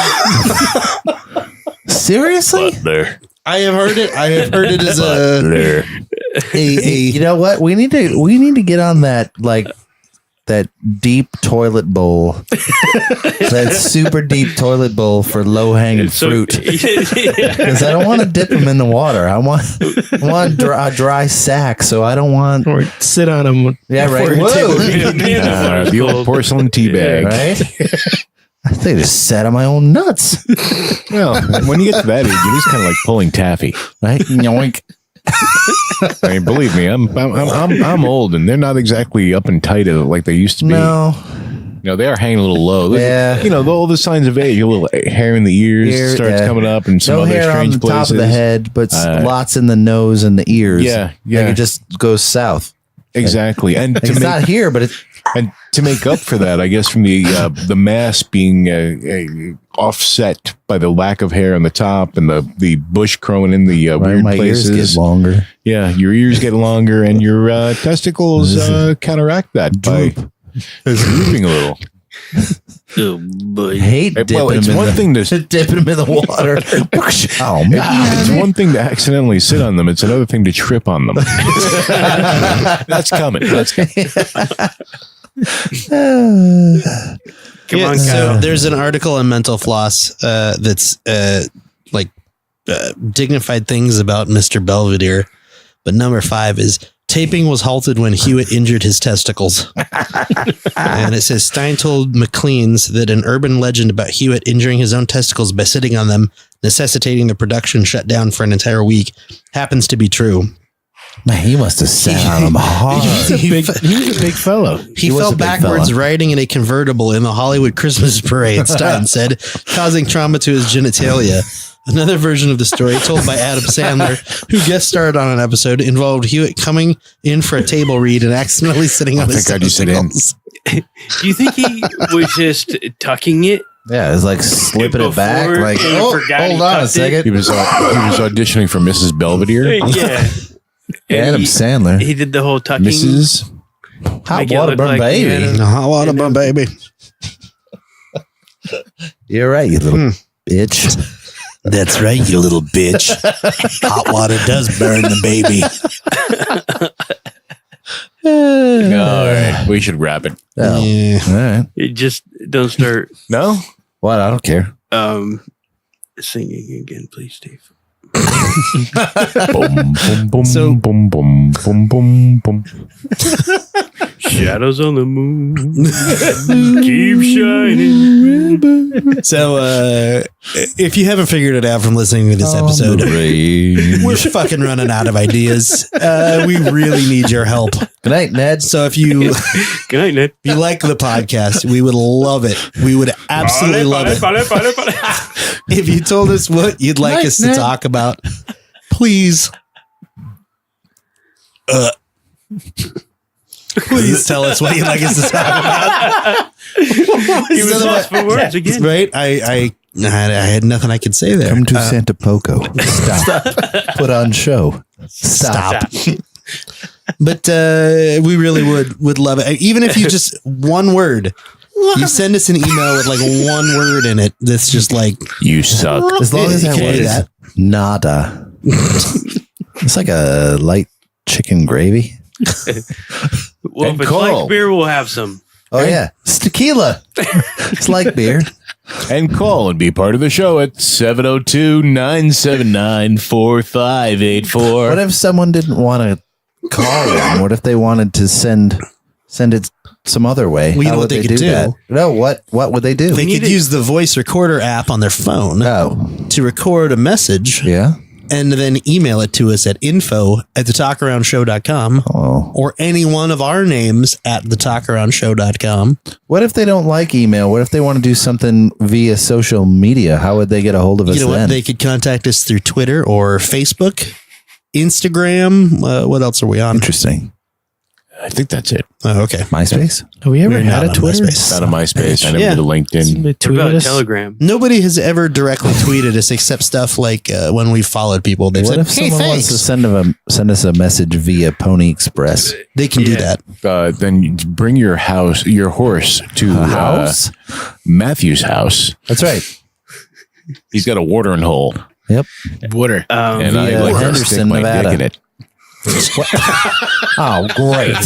Seriously? There. I have heard it. I have heard it as There. You know what? We need to get on that that deep toilet bowl. That super deep toilet bowl for low hanging fruit. Because I don't want to dip them in the water. I want a dry sack, so I don't want. Or sit on them. Yeah, right. Whoa. The old porcelain tea bag. Right? I think I just sat on my own nuts. Well, when you get to that age, you're just kind of like pulling taffy. Right? Yoink. I mean, believe me, I'm old, and they're not exactly up and tight like they used to be. No. No, they are hanging a little low. Yeah. You know, all the signs of age, a little hair in the ears starts coming up, and some no other hair strange on the places. top of the head, but lots in the nose and the ears. Yeah, Like it just goes south. exactly. And Like it's not here, but it's And to make up for that, I guess from the mass being offset by the lack of hair on the top and the bush growing in the weird my places. ears get longer. Yeah, your ears get longer and your testicles counteract that by drooping a a little. Oh boy. Hate dipping Well, it's them one thing to dipping them in the water. Oh man, it's one thing to accidentally sit on them. It's another thing to trip on them. That's coming. That's coming. Come on, So Kyle. there's an article on Mental Floss that's dignified things about Mr. Belvedere, but number 5 is taping was halted when Hewitt injured his testicles. And it says Stein told McLean's that an urban legend about Hewitt injuring his own testicles by sitting on them, necessitating the production shutdown for an entire week, happens to be true. man, he must have sat on them hard. He was a big fellow. He was fell a big backwards fella. riding in a convertible in the Hollywood Christmas parade, Stein said, causing trauma to his genitalia. Another version of the story, told by Adam Sandler, who guest starred on an episode, involved Hewitt coming in for a table read and accidentally sitting on his thank God you sit in. testicles. Do you think he was just tucking it? Yeah, it's like slipping it back. Before Like, he oh, forgot he hold on a tucked it? second. He was auditioning for Mrs. Belvedere. Yeah. And Adam Sandler, he did the whole tucking. Mrs. hot make it water look burn like he had baby. a- Hot water bun, baby. You're right, you little bitch. That's right, you little bitch. Hot water does burn the baby. All right, we should wrap it. Oh, Yeah. all right. You just don't start No? What? I don't care. singing again, please, Steve. Boom, boom, boom, So- boom, boom, boom, boom, boom. Shadows on the moon keep shining. So, if you haven't figured it out from listening to this episode, we're fucking running out of ideas. We really need your help. Good night, Ned. So if you Good night, Ned. if you like the podcast, we would love it. We would absolutely love it if you told us what you'd like Night, us to Ned. talk about. Please, please tell us what you'd like us to talk about. He was lost for words again. Right? I had nothing I could say there. Come to Santa Poco. Stop. Put on show. Stop. But we really would love it. Even if you just one word, you send us an email with like one word in it. That's just like You suck. As long as You that can word do is that. nada. It's like a light chicken gravy. Well, And if it's Carl. like beer, we'll have some. Oh yeah, it's tequila. It's like beer. And call and be part of the show at 702-979-4584. What if someone didn't want to call in? What if they wanted to send it some other way? Well, you know How what would they could do? that? No, what would they do? they could use the voice recorder app on their phone Oh, to record a message yeah. and then email it to us at info@thetalkaroundshow.com Oh, or any one of our names at thetalkaroundshow.com. what if they don't like email? What if they want to do something via social media? How would they get a hold of us You know what? then? They could contact us through Twitter or Facebook, Instagram. What else are we on? Interesting. I think that's it. Oh, okay. MySpace. Have we ever We're had not a on Twitter? MySpace. Not on MySpace. I never Yeah. did a LinkedIn. What Tweeted about us? Telegram? Nobody has ever directly tweeted us except stuff like when we followed people. They've What said, if "Hey, someone wants to thanks." send us a message via Pony Express? They can do Yeah. that. Then you bring your horse to A house? Matthew's house. That's right. He's got a watering hole, Yep. Water. and I via like to stick Henderson, my Nevada. dick in it. Oh, great.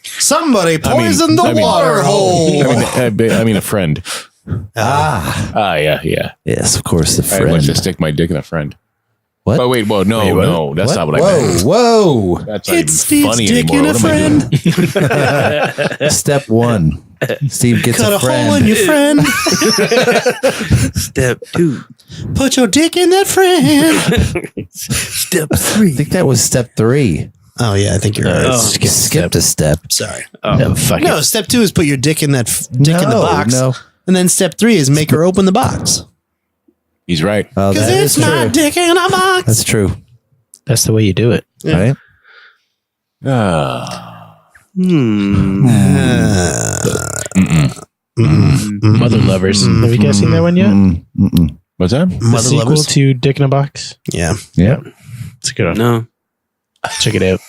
Somebody poisoned the I mean- water hole. I mean a friend. Ah, Yeah. yes, of course, the I like to friend. stick my dick in a friend. What? Oh wait, whoa, no, no, that's not what I meant. Whoa, That's not It's even Steve's funny dick anymore. in a What am I doing? friend. Step 1. Steve gets Cut a a hole in friend. your friend. Step 2. Put your dick in that friend. Step I 3. think that was step 3. Oh, yeah, I think you're right. Skipped a step. Sorry. No, fuck No, it. step 2 is put your dick in that dick in the box. No. And then step 3 is make her open the box. He's right. Oh, Because that it's is my true. dick in a box. That's true. That's the way you do it. Yeah. Right? Mother Lovers. Have you guys seen that one yet? What's that? The sequel to Dick in a Box. Yeah. It's a good one. No. Check it out.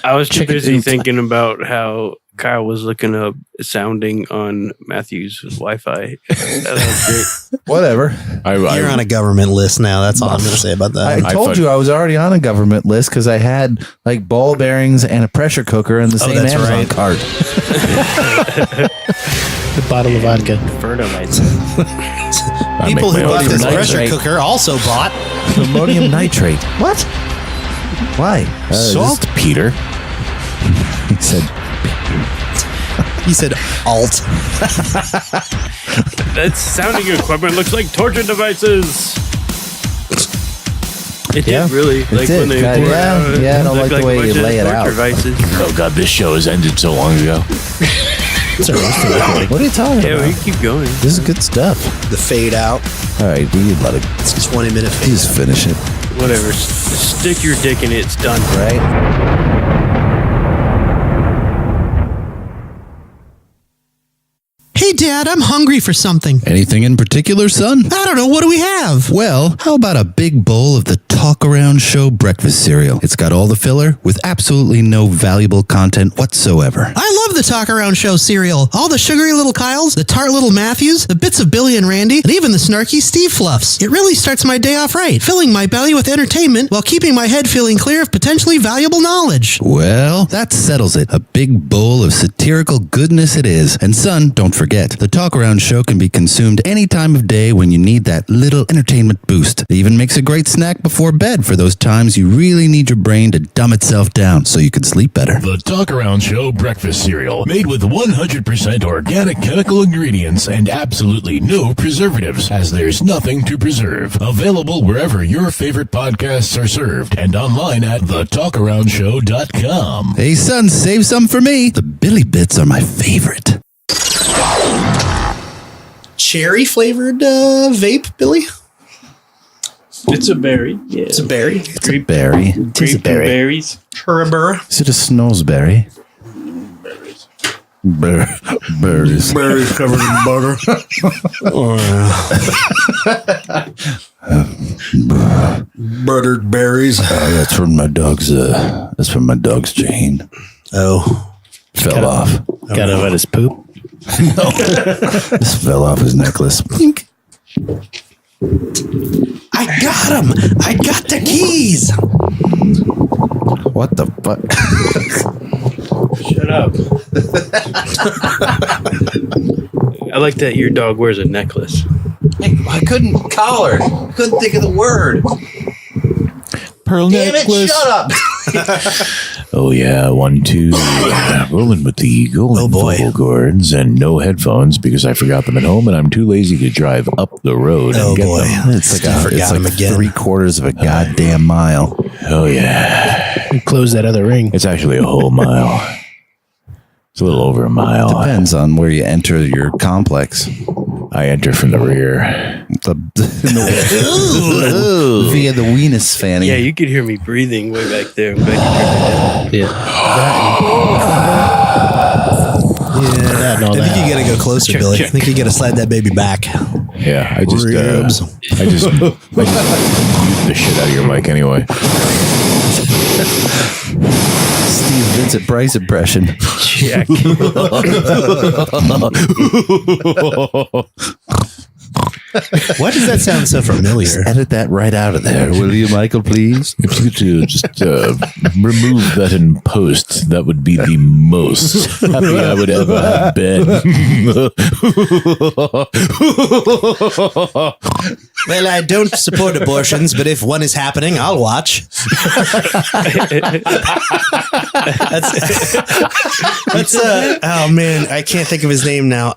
I was too Check it busy out. thinking about how Kyle was looking up sounding on Matthew's Wi-Fi. That was great. Whatever. You're on a government list now. That's all I'm going to say about that. I told you I was already on a government list because I had like ball bearings and a pressure cooker in the same that's Amazon right. cart. The bottle of vodka. Fertilites. People who bought this nitrate. pressure cooker also bought Ammonium nitrate. What? Why? Salt, Peter. He said alt. That sounding equipment looks like torture devices. It did really. Like did. when they Yeah, poured it yeah, out, yeah, I don't looked like the way a bunch you of lay it torture out. Devices. Oh God, this show has ended so long ago. What are you talking Yeah, we about? keep going. This is good stuff. The fade out. All right, we let it. It's a 20-minute fade Just out. finish it, Whatever. Stick your dick in it. It's done. right? Hey, Dad, I'm hungry for something. Anything in particular, son? I don't know. What do we have? Well, how about a big bowl of the Talkaround Show breakfast cereal? It's got all the filler with absolutely no valuable content whatsoever. I love the Talkaround Show cereal. All the sugary little Kyles, the tart little Matthews, the bits of Billy and Randy, and even the snarky Steve Fluffs. It really starts my day off right, filling my belly with entertainment while keeping my head feeling clear of potentially valuable knowledge. Well, that settles it. A big bowl of satirical goodness it is. And son, don't forget, the Talkaround Show can be consumed any time of day when you need that little entertainment boost. It even makes a great snack before bed for those times you really need your brain to dumb itself down so you can sleep better. The Talkaround Show breakfast cereal, made with 100% organic chemical ingredients and absolutely no preservatives, as there's nothing to preserve. Available wherever your favorite podcasts are served and online at thetalkaroundshow.com. Hey son, save some for me. The Billy Bits are my favorite. Cherry flavored vape, Billy? It's a berry. Yeah. It's a berry. It's a berry. It is a berry. Berries. Turabur. Is it a snowsberry? Berries. Berries covered in butter. Buttered berries. That's from my dog's. That's from my dog's chain. Oh. Fell off. Got out of his poop. This fell off his necklace. Pink. I got him. I got the keys. What the fuck? Shut up. I like that your dog wears a necklace. I couldn't collar. I couldn't think of the word. Pearl Damn it! necklace. Shut up. Oh yeah, 1, 2. Rolling with the golden vocal cords and no headphones because I forgot them at home and I'm too lazy to drive up the road and get them. It's like, I forgot him again. 3/4 of a goddamn mile. Oh yeah, Close that other ring. it's actually a whole mile. It's a little over a mile. Depends on where you enter your complex. I enter from the rear. Via the weenus fanny. Yeah, you could hear me breathing way back there. Back in Yeah. Yeah. I think you gotta go closer, Billy. I think you gotta slide that baby back. Yeah, I just Ribs. mute the shit out of your mic anyway. Steve Vincent Price impression. Check. Why does that sound so familiar? Edit that right out of there, will you, Michael, please? If you could just remove that in post, that would be the most happy I would ever have been. Well, I don't support abortions, but if one is happening, I'll watch. That's oh man, I can't think of his name now.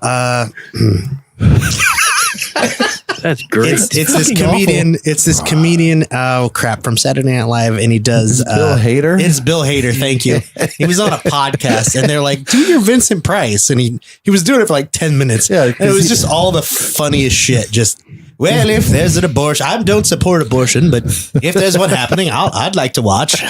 That's great. It's this comedian. It's this comedian. Oh crap! From Saturday Night Live, and he does Bill Hader? It's Bill Hader. Thank you. He was on a podcast, and they're like, "Do your Vincent Price," and he was doing it for like 10 minutes. Yeah, and it was just all the funniest shit. Just well, if there's an abortion, I don't support abortion, but if there's one happening, I'd like to watch.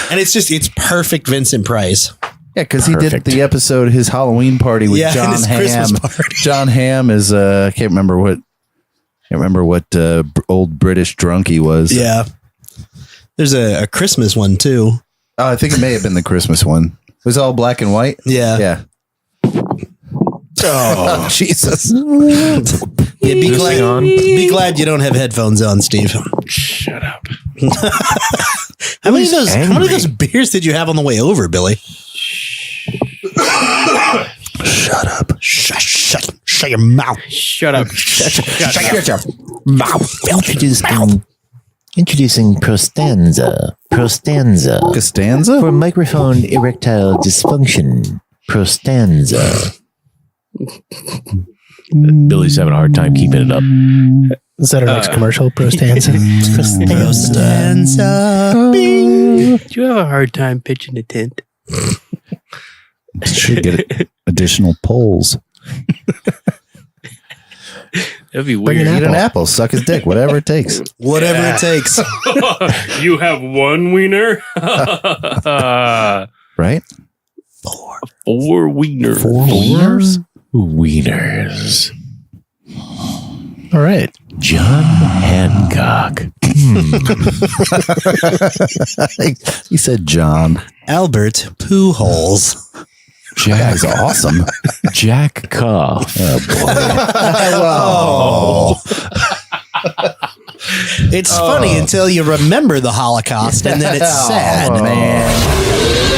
And it's perfect Vincent Price. Yeah, because he did Perfect. the episode, his Halloween party with Yeah, and John his Hamm. Christmas party. John Hamm is I can't remember what old British drunk he was. Yeah. There's a Christmas one too. Oh, I think it may have been the Christmas one. It was all black and white. Yeah. Yeah. Oh, Jesus. Yeah, be glad you don't have headphones on, Steve. Shut up. How many of those beers did you have on the way over, Billy? Shut up. Shut your mouth. Shut up. Shut your Introducing Prostanza. Costanza? For microphone erectile dysfunction. Prostanza. Billy's having a hard time keeping it up. Is that our next commercial? Prostanza. Do you have a hard time pitching a tent? Should get additional polls. That'd be Bring weird. an Eat an apple, suck his dick, whatever it takes. Whatever it takes. You have one wiener? Right? Four wiener. Wieners? Wieners. All right. John Hancock. He said John. Albert Pujols. That is awesome. Jack Cough. Oh. It's funny until you remember the Holocaust, and then it's sad. Man.